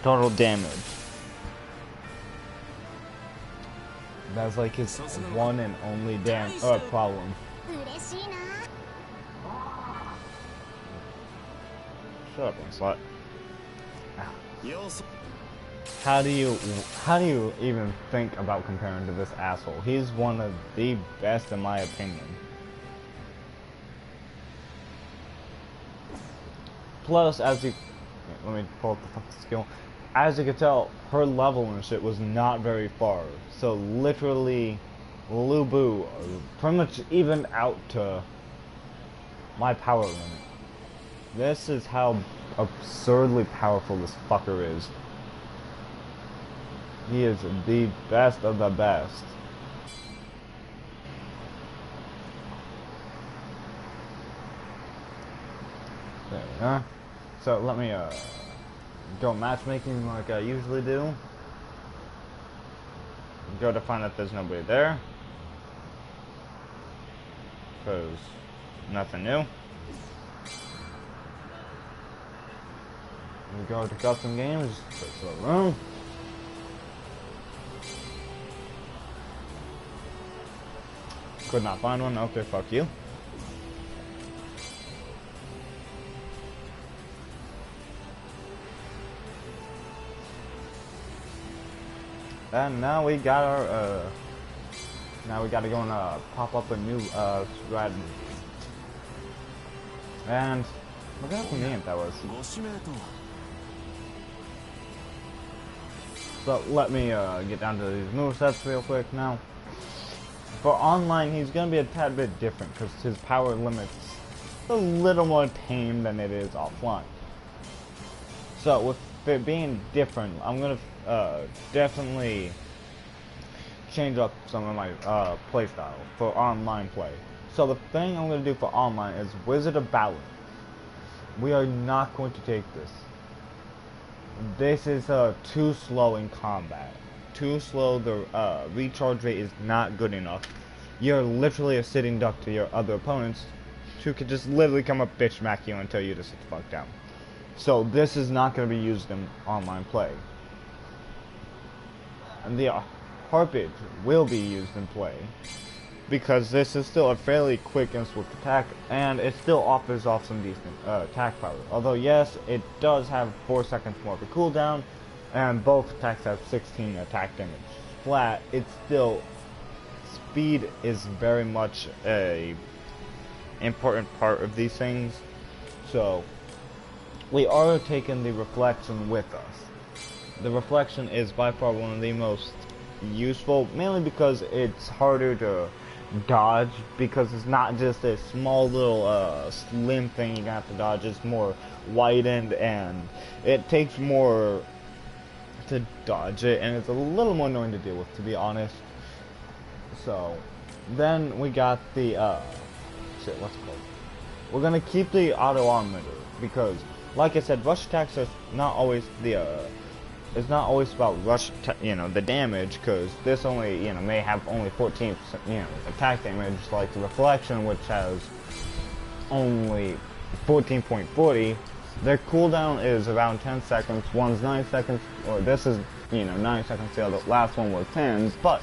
total damage. That's like his one and only problem. Shut up, slut. How do you even think about comparing to this asshole? He's one of the best in my opinion. Plus, let me pull up the fucking skill. As you can tell, her level and shit was not very far. So literally, Lu Bu pretty much even out to my power limit. This is how absurdly powerful this fucker is. He is the best of the best. There we are. So let me go matchmaking like I usually do. Go to find out there's nobody there. Cause nothing new. We go to custom games, search the room. Could not find one. Okay, fuck you. And now we got our now we gotta go and pop up a new strategy. And look how convenient that was. So let me get down to these movesets real quick now. For online, he's going to be a tad bit different because his power limit's a little more tame than it is offline. So with it being different, I'm going to definitely change up some of my playstyle for online play. So the thing I'm going to do for online is Wizard of Balance. We are not going to take this. This is too slow in combat. Too slow, the recharge rate is not good enough. You're literally a sitting duck to your other opponents who could just literally come up bitch smack you until you just sit the fuck down. So this is not going to be used in online play. And the Harpage will be used in play because this is still a fairly quick and swift attack, and it still offers off some decent attack power. Although yes, it does have 4 seconds more of a cooldown, and both attacks have 16 attack damage flat. It's still, speed is very much a important part of these things. So we are taking the reflection with us. The reflection is by far one of the most useful, mainly because it's harder to dodge, because it's not just a small little slim thing you have to dodge. It's more widened and it takes more to dodge it, and it's a little more annoying to deal with, to be honest. So then we got the shit, what's it called? We're gonna keep the auto augmenter because, like I said, rush attacks are not always the it's not always about rush, the damage, because this only, may have only 14%, attack damage, like the reflection, which has only 14.40. Their cooldown is around 10 seconds. One's 9 seconds, or this is, 9 seconds. The other last one was 10s. But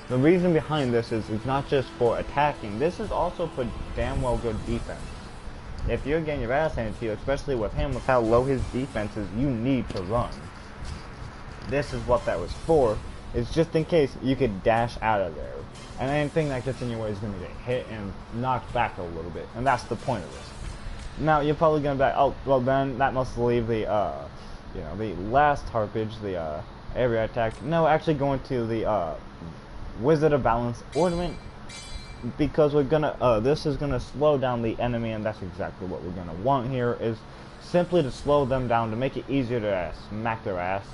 the reason behind this is it's not just for attacking. This is also for damn well good defense. if you're getting your ass handed to you, especially with him, with how low his defense is, you need to run. This is what that was for. It's just in case you could dash out of there. And anything that gets in your way is going to get hit and knocked back a little bit. And that's the point of this. Now, you're probably going to be like, oh, well then, that must leave the, you know, the last harpage, the, area attack. No, actually going to the, Wizard of Balance Ornament. Because we're gonna, this is gonna slow down the enemy, and that's exactly what we're gonna want here, is simply to slow them down, to make it easier to smack their ass.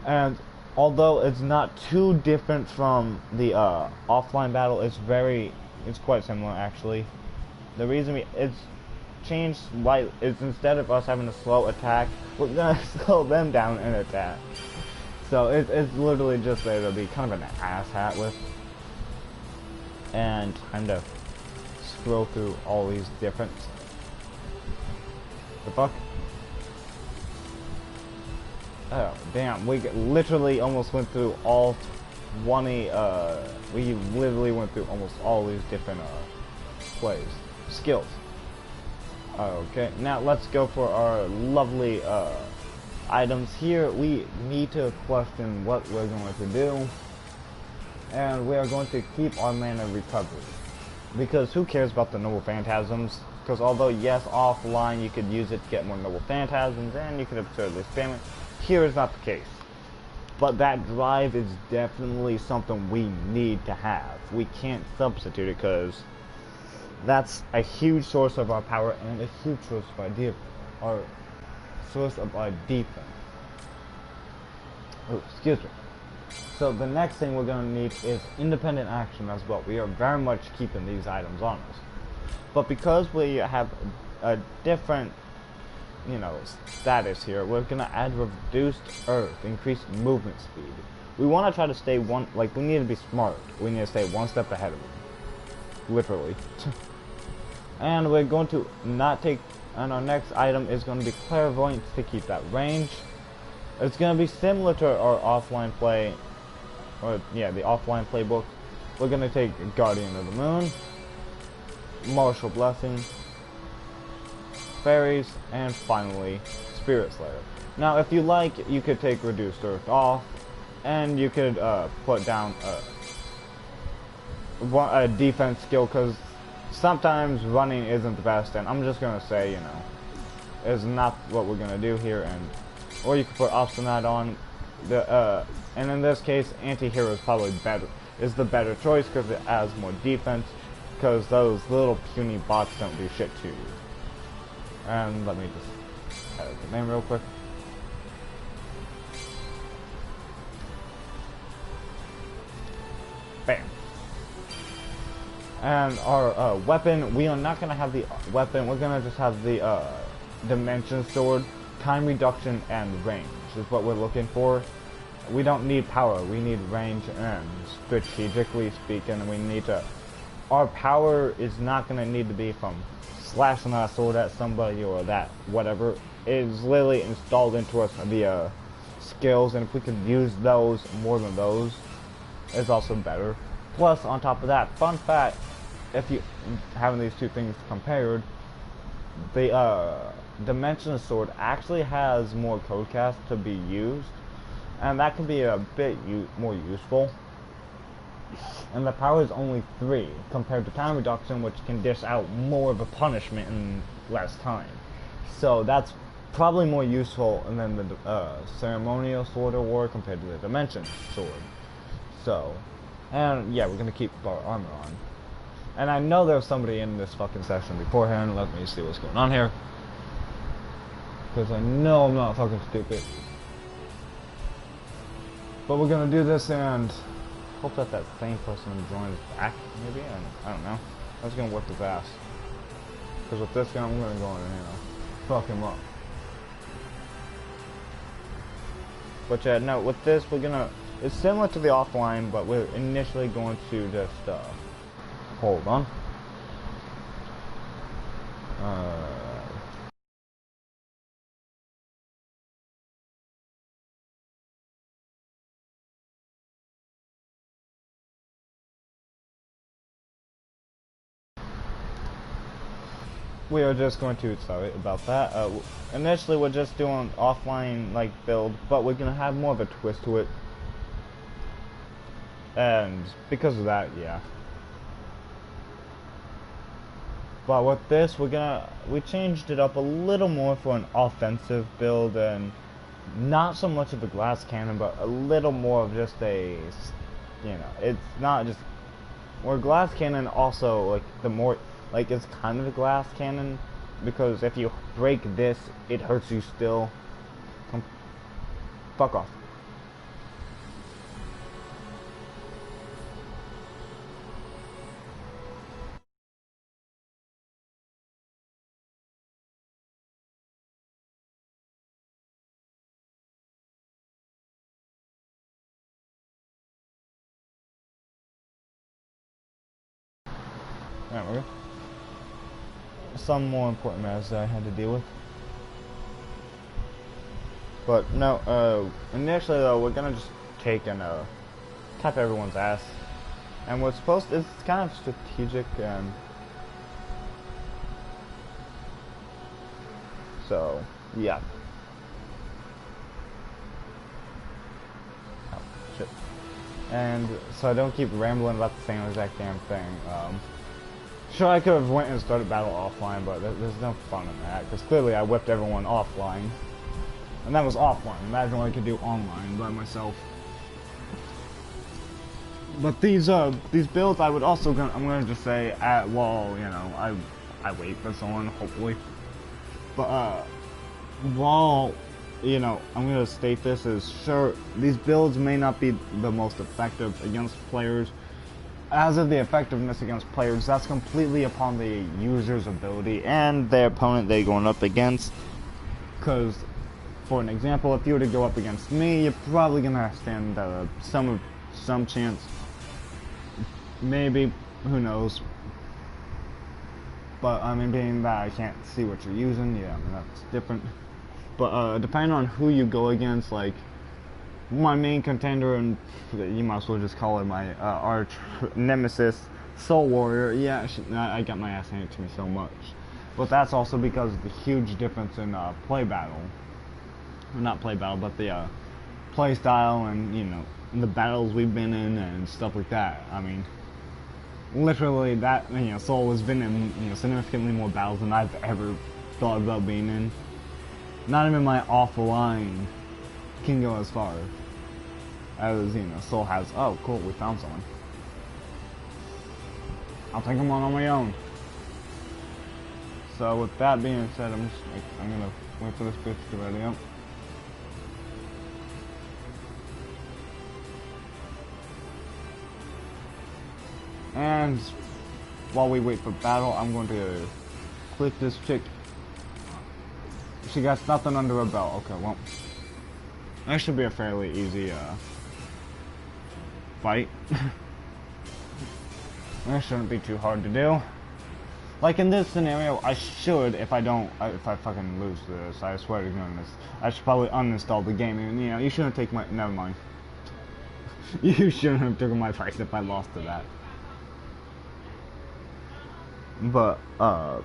And although it's not too different from the offline battle, it's quite similar actually. The reason it's changed slightly is instead of us having a slow attack, we're gonna slow them down and attack. So it's literally just there to be kind of an asshat with. And kind of scroll through all these different. The fuck? Oh, damn, we literally almost went through all 20, we literally went through almost all these different, skills. Okay, now let's go for our lovely, items here. We need to question what we're going to do. And we are going to keep our mana recovery. Because who cares about the noble phantasms? Because although, yes, offline you could use it to get more noble phantasms, and you could absurdly spam it, here is not the case. But that drive is definitely something we need to have. We can't substitute it, because that's a huge source of our power, and a huge source of our defense. Oh, excuse me. So the next thing we're going to need is independent action as well. We are very much keeping these items on us. But because we have a different, you know, status here, we're going to add reduced earth, increased movement speed. We want to try to stay we need to be smart. We need to stay one step ahead of them. Literally. And we're going to not take, and our next item is going to be clairvoyance to keep that range. It's going to be similar to our offline play. Or, yeah, the offline playbook. We're going to take Guardian of the Moon, Martial Blessing, Fairies, and finally, Spirit Slayer. Now, if you like, you could take Reduced Earth off, and you could put down a defense skill, because sometimes running isn't the best, and I'm just going to say, you know, is not what we're going to do here, or you could put Obstinate on. And in this case, anti-hero is probably is the better choice because it adds more defense, because those little puny bots don't do shit to you. And let me just edit the name real quick. Bam. And our weapon, we are not going to have the weapon, we're going to just have the Dimension Sword. Time reduction and range is what we're looking for. We don't need power, we need range, and strategically speaking, we need to... Our power is not going to need to be from slashing our sword at somebody or that, whatever. It is literally installed into us via skills, and if we can use those more than those, it's also better. Plus, on top of that, fun fact, if you having these two things compared, the Dimension Sword actually has more code cast to be used, and that can be a bit more useful. And the power is only 3 compared to time reduction, which can dish out more of a punishment in less time. So that's probably more useful than the ceremonial sword of war compared to the Dimension Sword. So, and yeah, we're gonna keep our armor on. And I know there was somebody in this fucking session beforehand. Let me see what's going on here, because I know I'm not fucking stupid. But we're gonna do this and hope that that same person joins back, maybe? I don't know. That's gonna work his ass. Because with this guy, I'm gonna go in and, you know, fuck him up. But yeah, no, with this, we're gonna... It's similar to the offline, but we're initially going to just, hold on. we are just going to, sorry about that, initially we're just doing offline like build, but we're gonna have more of a twist to it, and because of that, yeah. But with this, we changed it up a little more for an offensive build, and not so much of a glass cannon, but a little more of just a, you know, it's not just, or glass cannon also, like, the more, like, it's kind of a glass cannon, because if you break this, it hurts you still. Fuck off. There we go. Some more important matters that I had to deal with. But no, initially though, we're gonna just take and tap everyone's ass. And we're supposed to, it's kind of strategic, and so yeah. Oh shit. And so I don't keep rambling about the same exact damn thing. Sure, I could have went and started battle offline, but there's no fun in that, because clearly I whipped everyone offline. And that was offline. Imagine what I could do online by myself. But these builds, I would also I'm gonna just say while, you know, I wait for someone, hopefully. But while, you know, I'm gonna state this as, sure, these builds may not be the most effective against players. As of the effectiveness against players, that's completely upon the user's ability and their opponent they're going up against. Because, for an example, if you were to go up against me, you're probably gonna stand some chance. Maybe, who knows. But I mean, being that I can't see what you're using, yeah, I mean, that's different. But depending on who you go against, like my main contender, and you might as well just call it my arch nemesis, Soul Warrior. Yeah, I got my ass handed to me so much. But that's also because of the huge difference in play battle. Well, not play battle, but the play style, and you know, the battles we've been in and stuff like that. I mean, literally that, you know, Soul has been in, you know, significantly more battles than I've ever thought about being in. Not even my offline can go as far as, you know, Soul has. Oh, cool, we found someone. I'll take him on my own. So with that being said, I'm gonna wait for this bitch to ready up. And while we wait for battle, I'm going to click this chick. She got nothing under her belt. Okay, well, that should be a fairly easy fight. That shouldn't be too hard to do. Like in this scenario, I should, if I fucking lose this, I swear to goodness, I should probably uninstall the game. And, you know, you shouldn't take my, never mind. You shouldn't have taken my price if I lost to that. But, I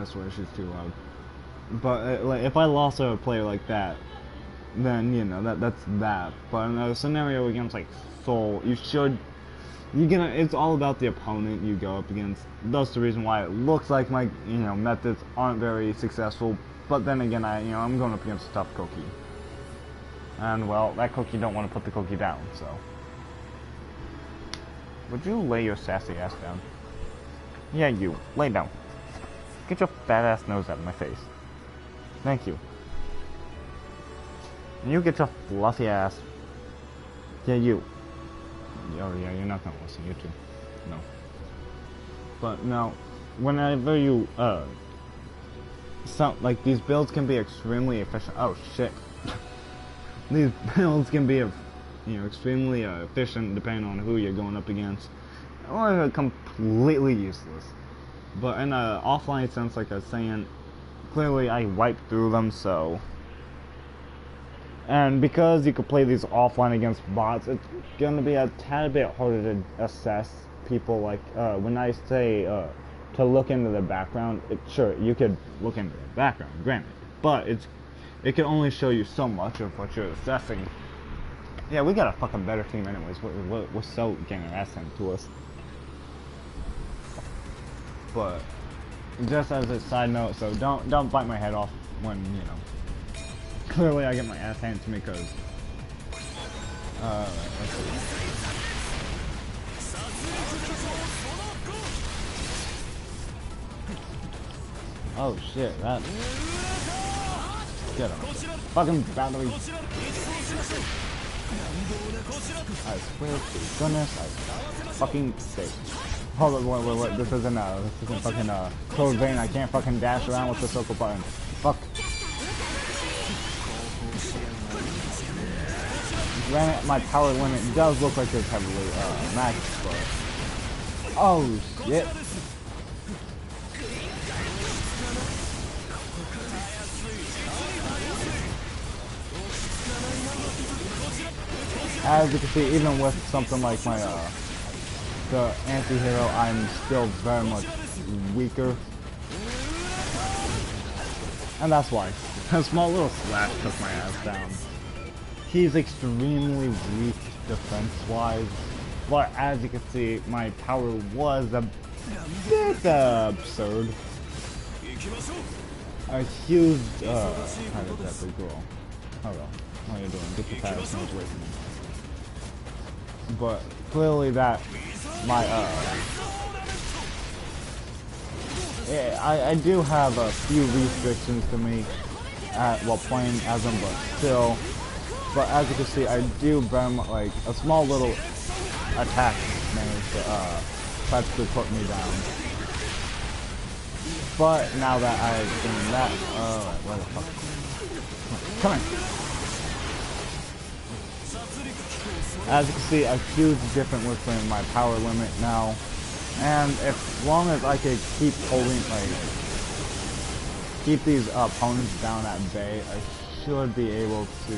swear she's too loud. But, like, if I lost to a player like that, then, you know, that's that. But in a scenario against, like, Soul, it's all about the opponent you go up against. That's the reason why it looks like my, you know, methods aren't very successful. But then again, I'm going up against a tough cookie. And, well, that cookie don't want to put the cookie down, so. Would you lay your sassy ass down? Yeah, you. Lay down. Get your fat ass nose out of my face. Thank you. And you get your fluffy ass. Yeah, you. Oh yeah, you're not gonna listen, you too. No. But no, whenever you, like, these builds can be extremely efficient. Oh shit. These builds can be, you know, extremely efficient depending on who you're going up against. Or completely useless. But in an offline sense, like I was saying, clearly I wiped through them, so. And because you can play these offline against bots, it's going to be a tad bit harder to assess people like when I say to look into the background, sure, you could look into the background, granted, but it can only show you so much of what you're assessing. Yeah, we got a fucking better team anyways. We're so getting our ass handed to us. But just as a side note, so don't bite my head off when, you know, clearly I get my ass handed to me because let's see. Oh shit, that get him. Fucking battery. I swear to goodness, I fucking say. Hold on, wait, this isn't fucking code vein. I can't fucking dash around with the circle button. Fuck. Granted, my power limit does look like it's heavily maxed, but oh shit. As you can see, even with something like my the anti-hero, I'm still very much weaker. And that's why. A small little slash took my ass down. He's extremely weak defense-wise, but as you can see, my power was a bit absurd. A huge, how did that big girl? Hold on. What are you doing? Get the power smash away from me. But clearly that, my, yeah, I do have a few restrictions to me while playing as him, but still. But as you can see, I do very much, like, a small little attack managed to practically put me down. But now that I've done that, where the fuck? Come on. As you can see, a huge difference within my power limit now. And as long as I could keep holding, like, keep these opponents down at bay, I should be able to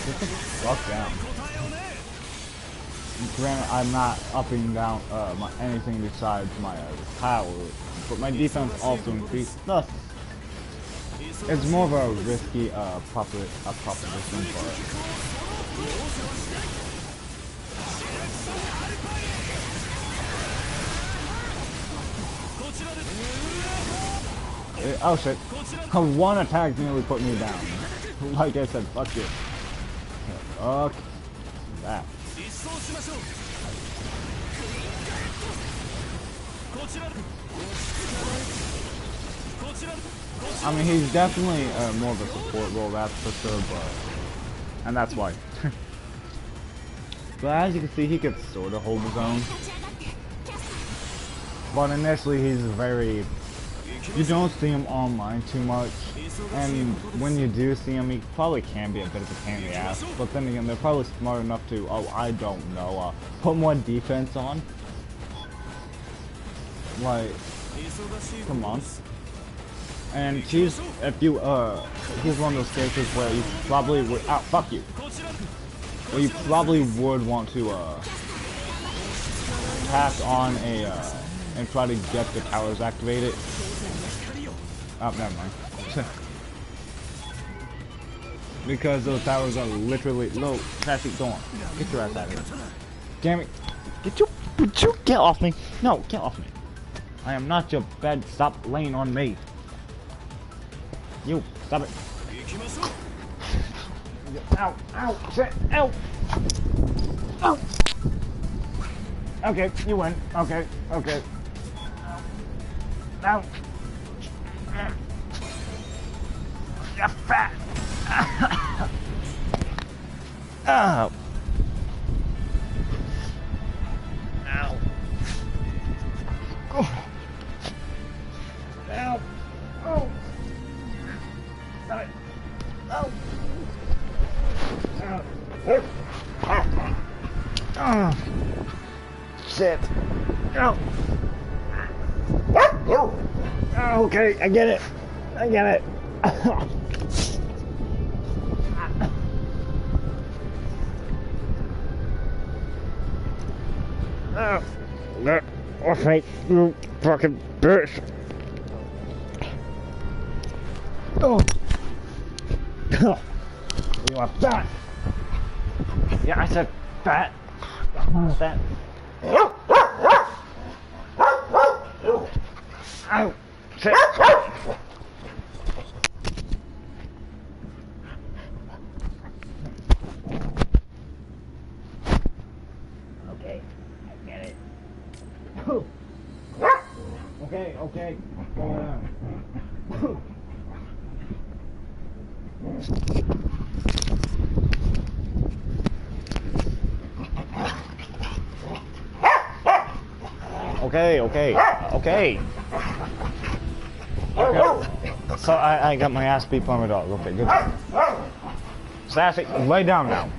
get the fuck down. Granted, I'm not upping down anything besides my power, but my defense also increased. Thus, it's more of a risky proposition for it. Oh shit. One attack nearly put me down. Like I said, fuck you. Fuck that. I mean, he's definitely more of a support role, that's for sure, but... And that's why. But as you can see, he could sort of hold his own. But initially, he's very... You don't see him online too much. And when you do see him, he probably can be a bit of a pain in the ass. But then again, they're probably smart enough to, oh, I don't know, put more defense on. Like, come on. And he's, if you, he's one of those characters where you probably would, fuck you. Where you probably would want to, pass on a, and try to get the powers activated. Oh, never mind. Because those towers are literally low. Cassie, go on. Get your ass out of here. Damn it. Get off me. No, get off me. I am not your bed. Stop laying on me. You, stop it. Ow, ow, shit, ow. Ow. Okay, you win. Okay, okay. Ow. You're fat. Ow. Ow. Oh. Ow. Oh. Stop it. Oh. Oh. Shit. Oh. Oh, okay, I get it. I get it. Get off me, you fucking bitch! Oh! You are fat! Yeah, I said fat! Fat! Ow! Shit! Okay, I get it. Okay, okay, go on. Okay, okay, okay. Okay. So I got my ass beat by my dog. Okay, good. Sassy, lay down now.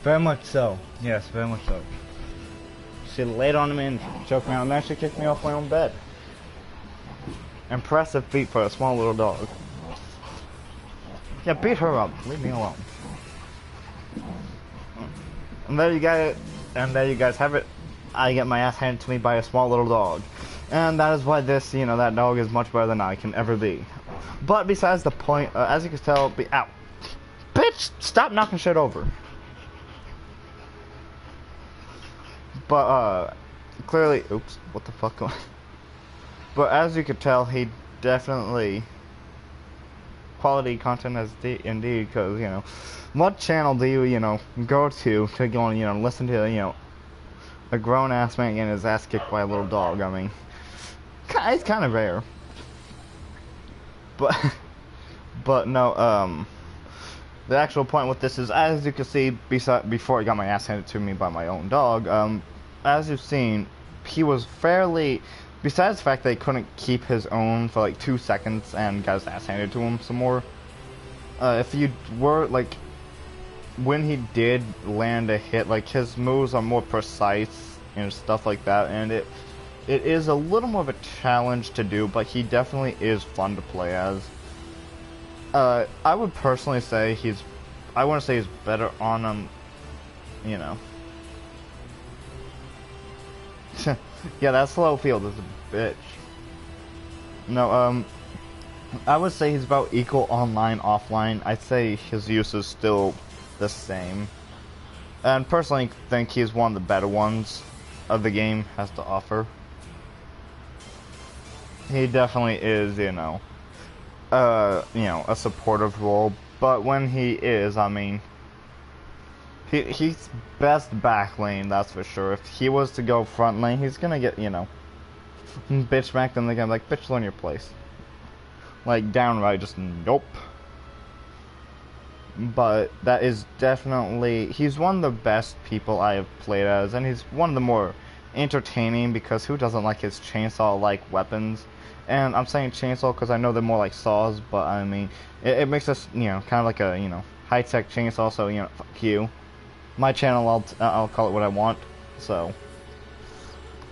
Very much so. Yes, very much so. She laid on me and choked me out, and then she kicked me off my own bed. Impressive feat for a small little dog. Yeah, beat her up. Leave me alone. And there you guys, have it. I get my ass handed to me by a small little dog, and that is why this, that dog is much better than I can ever be. But besides the point, as you can tell, ow, bitch, stop knocking shit over. But, clearly, oops, what the fuck going on? But as you could tell, he definitely, quality content as indeed, because, what channel do you, go to go and, listen to, a grown-ass man getting his ass kicked by a little dog? I mean, it's kind of rare. But no, the actual point with this is, as you can see, before I got my ass handed to me by my own dog, as you've seen, he was fairly, besides the fact that he couldn't keep his own for like 2 seconds and got his ass handed to him some more, if you were, like, when he did land a hit, like, his moves are more precise and stuff like that, and it is a little more of a challenge to do, but he definitely is fun to play as. I would personally say I want to say he's better on him, yeah, that slow field is a bitch. No, I would say he's about equal online, offline. I'd say his use is still the same. And personally think he's one of the better ones of the game has to offer. He definitely is, a supportive role, but when he is, I mean, he's best back lane, that's for sure. If he was to go front lane, he's gonna get, bitch smacked, and they're gonna be like, bitch, learn your place. Like, downright, just nope. But that is definitely, he's one of the best people I have played as, and he's one of the more entertaining, because who doesn't like his chainsaw-like weapons? And I'm saying chainsaw because I know they're more like saws, but I mean, it makes us, kind of like a, high-tech chainsaw, so, fuck you. My channel, I'll call it what I want, so.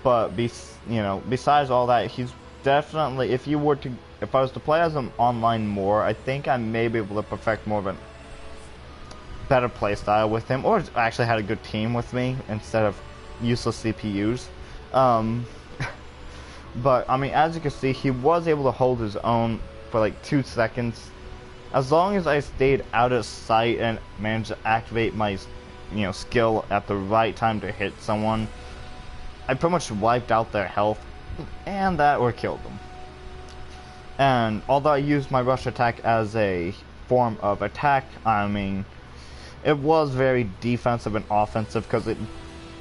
But, besides all that, he's definitely, if I was to play as him online more, I think I may be able to perfect more of a better playstyle with him, or actually had a good team with me, instead of useless CPUs. But, I mean, as you can see, he was able to hold his own for like 2 seconds. As long as I stayed out of sight and managed to activate my, skill at the right time to hit someone, I pretty much wiped out their health, and that or killed them. And although I used my rush attack as a form of attack, I mean, it was very defensive and offensive, because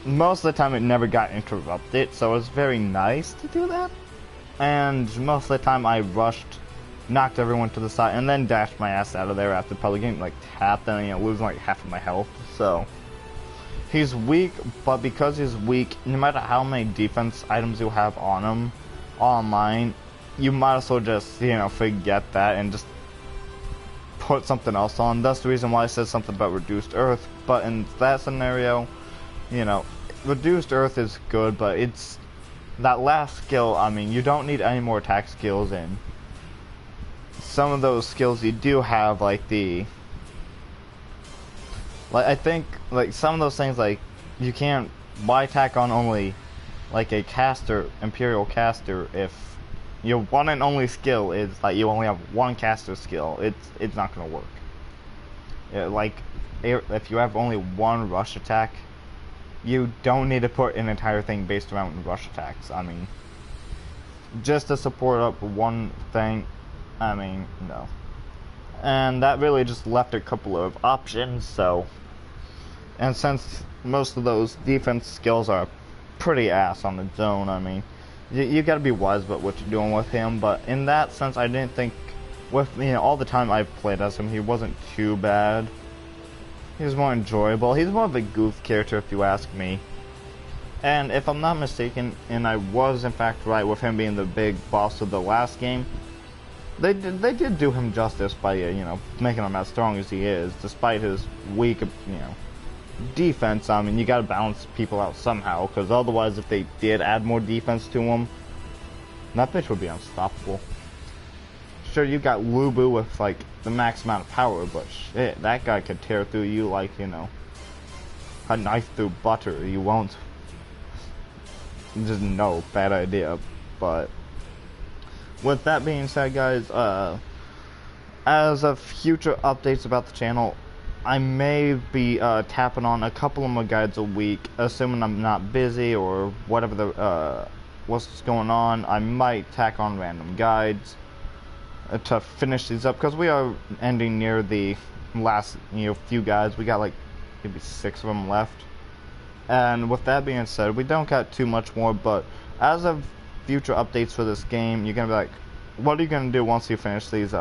most of the time it never got interrupted, so it was very nice to do that. And most of the time I rushed, knocked everyone to the side, and then dashed my ass out of there after probably getting like tapped and losing like half of my health. So he's weak, but because he's weak, no matter how many defense items you have on him online, you might as well just forget that and just put something else on. That's the reason why I said something about reduced earth. But in that scenario, you know, reduced earth is good, but it's that last skill. I mean, you don't need any more attack skills, and some of those skills you do have, like I think like some of those things, like you can't tack on only like a caster, imperial caster, if your one and only skill is like you only have one caster skill. It's not gonna work. Yeah, like if you have only one rush attack, you don't need to put an entire thing based around rush attacks. I mean, just to support up one thing, I mean, no. And that really just left a couple of options, so, and since most of those defense skills are pretty ass on the zone, I mean, you gotta be wise about what you're doing with him, but in that sense, I didn't think, with, you know, all the time I've played as him, he wasn't too bad. He was more enjoyable. He's more of a goof character, if you ask me. And if I'm not mistaken, and I was in fact right with him being the big boss of the last game, they did do him justice by, you know, making him as strong as he is, despite his weak, you know, defense. I mean, you gotta balance people out somehow, because otherwise if they did add more defense to him, that bitch would be unstoppable. Sure, you got Lubu with, like, the max amount of power, but shit, that guy could tear through you like, you know, a knife through butter. You won't. Just no, bad idea. But with that being said, guys, as of future updates about the channel, I may be tapping on a couple of my guides a week, assuming I'm not busy or whatever the what's going on. I might tack on random guides to finish these up, because we are ending near the last, you know, few guides. We got like maybe 6 of them left. And with that being said, we don't got too much more, but as of future updates for this game, you're gonna be like, what are you gonna do once you finish these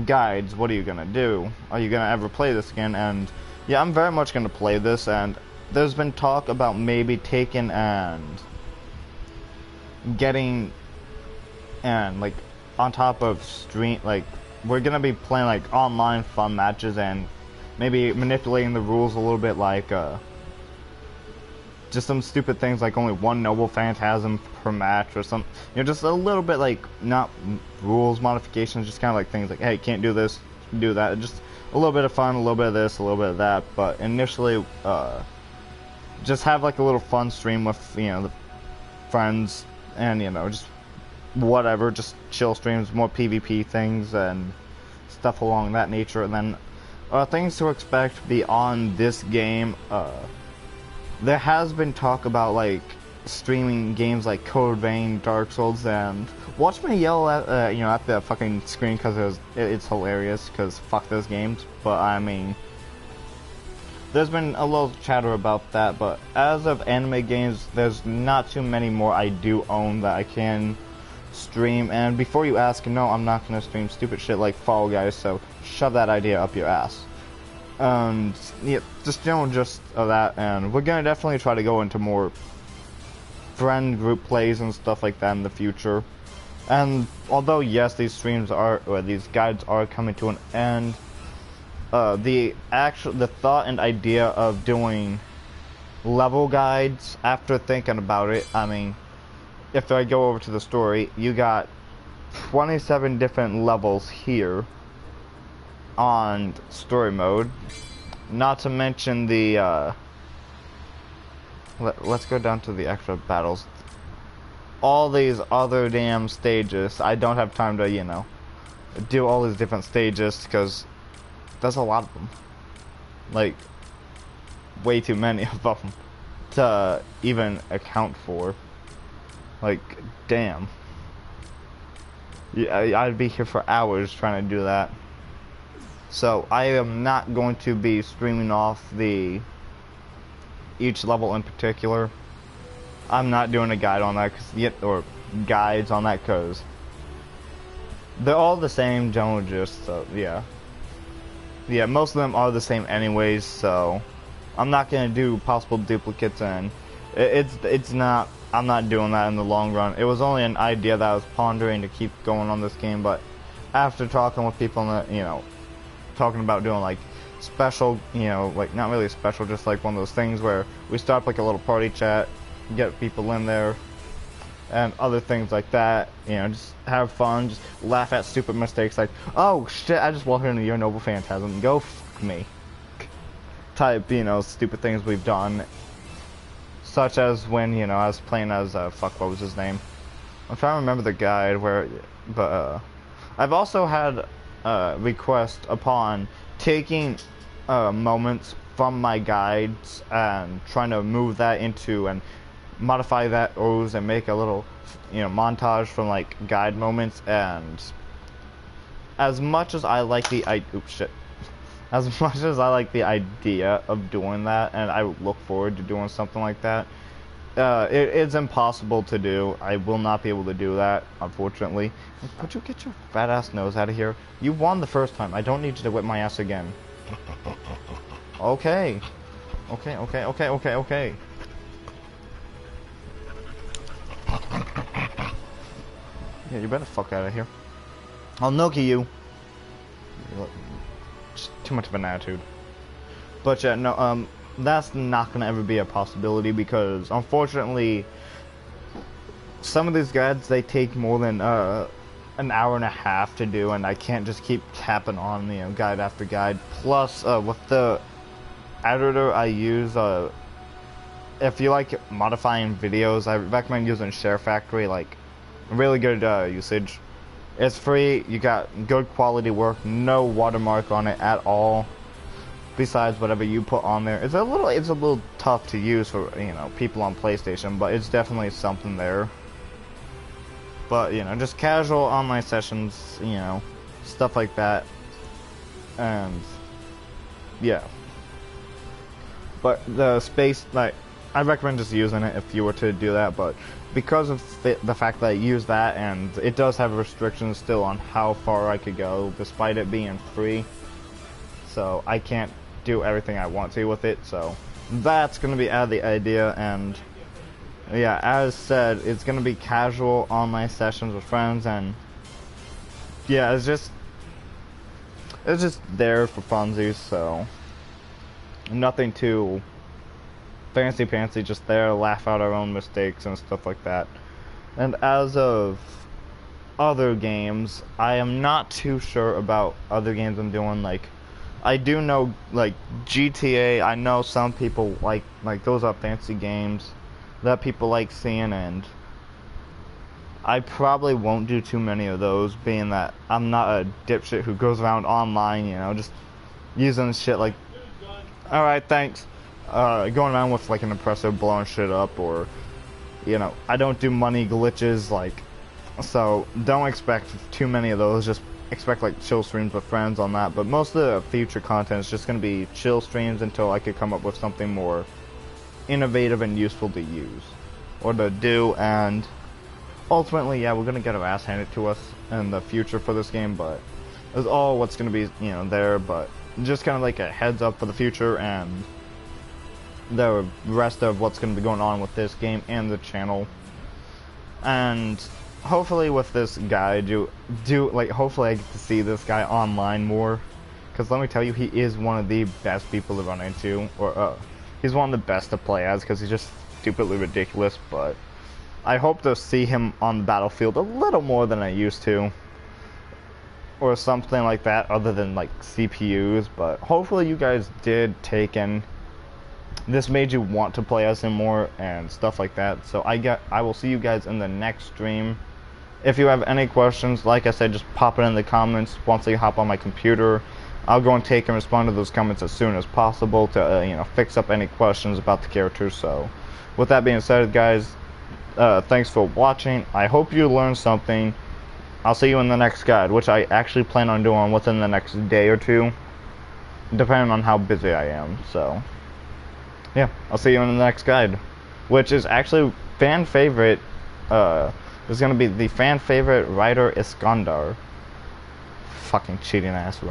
guides? What are you gonna do? Are you gonna ever play this again? And yeah, I'm very much gonna play this, and there's been talk about maybe taking and getting and like on top of stream, like we're gonna be playing like online fun matches and maybe manipulating the rules a little bit, like just some stupid things like only one noble phantasm per match or something, you know, just a little bit like not rules modifications, just kind of like things like, hey, can't do this, do that, just a little bit of fun, a little bit of this, a little bit of that. But initially just have like a little fun stream with, you know, the friends, and you know, just whatever, just chill streams, more PvP things and stuff along that nature. And then things to expect beyond this game, there has been talk about like streaming games like Code Vein, Dark Souls, and watch me yell at you know, at the fucking screen, because it's hilarious, because fuck those games. But I mean, there's been a little chatter about that, but as of anime games, there's not too many more I do own that I can stream. And before you ask, no, I'm not gonna stream stupid shit like Fall Guys, so shove that idea up your ass. And yeah, just, you know, just that, and we're gonna definitely try to go into more friend group plays and stuff like that in the future. And although yes, these streams are, or these guides are coming to an end, the thought and idea of doing level guides, after thinking about it, I mean, if I go over to the story, you got 27 different levels here on story mode, not to mention the let's go down to the extra battles, all these other damn stages. I don't have time to, you know, do all these different stages, because there's a lot of them, like way too many of them to even account for. Like, damn. Yeah, I'd be here for hours trying to do that. So I am not going to be streaming off each level in particular. I'm not doing a guide on that, or guides on that, because they're all the same general gist. So yeah, most of them are the same anyways. So I'm not gonna do possible duplicates, and it's not. I'm not doing that in the long run. It was only an idea that I was pondering to keep going on this game, but after talking with people, you know, talking about doing like special, you know, like not really special, just like one of those things where we start like a little party chat, get people in there, and other things like that. You know, just have fun, just laugh at stupid mistakes like, oh shit, I just walked into your noble phantasm, go fuck me. Type, you know, stupid things we've done. Such as when, you know, I was playing as, fuck, what was his name? I'm trying to remember the guide where, but, I've also had, request upon taking, moments from my guides and trying to move that into and modify that O's and make a little, you know, montage from, like, guide moments. And as much as I like the, as much as I like the idea of doing that, and I look forward to doing something like that, it's impossible to do. I will not be able to do that, unfortunately. Would you get your fat ass nose out of here? You won the first time. I don't need you to whip my ass again. Okay. Okay. Yeah, you better fuck out of here. I'll nookie you. Just too much of an attitude. But yeah, no, that's not gonna ever be a possibility because unfortunately some of these guides, they take more than an hour and a half to do, and I can't just keep tapping on, you know, guide after guide. Plus with the editor I use, if you like modifying videos, I recommend using Share Factory. Like, really good usage. It's free, you got good quality work, no watermark on it at all. Besides whatever you put on there. It's a little tough to use for, you know, people on PlayStation, but it's definitely something there. But, you know, just casual online sessions, you know, stuff like that. And yeah. But the space, like, I recommend just using it if you were to do that, but because of the fact that I use that, and it does have restrictions still on how far I could go, despite it being free, so I can't do everything I want to with it, so that's going to be out of the idea. And yeah, as said, it's going to be casual online sessions with friends, and yeah, it's just there for funsies, so nothing too fancy, just there to laugh out our own mistakes and stuff like that. And as of other games, I am not too sure about other games I'm doing. Like, I do know, like, GTA, I know some people like those are fancy games that people like seeing, and I probably won't do too many of those, being that I'm not a dipshit who goes around online, you know, just using shit like, alright, thanks. Going around with like an oppressor blowing shit up, or, you know, I don't do money glitches, like, so don't expect too many of those. Just expect like chill streams with friends on that. But most of the future content is just going to be chill streams until I could come up with something more innovative and useful to use or to do. And ultimately, yeah, we're going to get our ass handed to us in the future for this game, but it's all what's going to be, you know, there. But just kind of like a heads up for the future and the rest of what's going to be going on with this game and the channel. And hopefully with this guy, hopefully I get to see this guy online more, because let me tell you, he is one of the best people to run into, or he's one of the best to play as, because he's just stupidly ridiculous. But I hope to see him on the battlefield a little more than I used to, or something like that, other than like CPUs. But hopefully you guys did take in, this made you want to play as him more and stuff like that. So I will see you guys in the next stream. If you have any questions, like I said, just pop it in the comments once I hop on my computer. I'll go and take and respond to those comments as soon as possible to you know, fix up any questions about the characters. So with that being said, guys, thanks for watching. I hope you learned something. I'll see you in the next guide, which I actually plan on doing within the next day or two, depending on how busy I am. So yeah, I'll see you in the next guide, which is actually fan favorite. Is going to be the fan favorite writer Iskandar. Fucking cheating ass.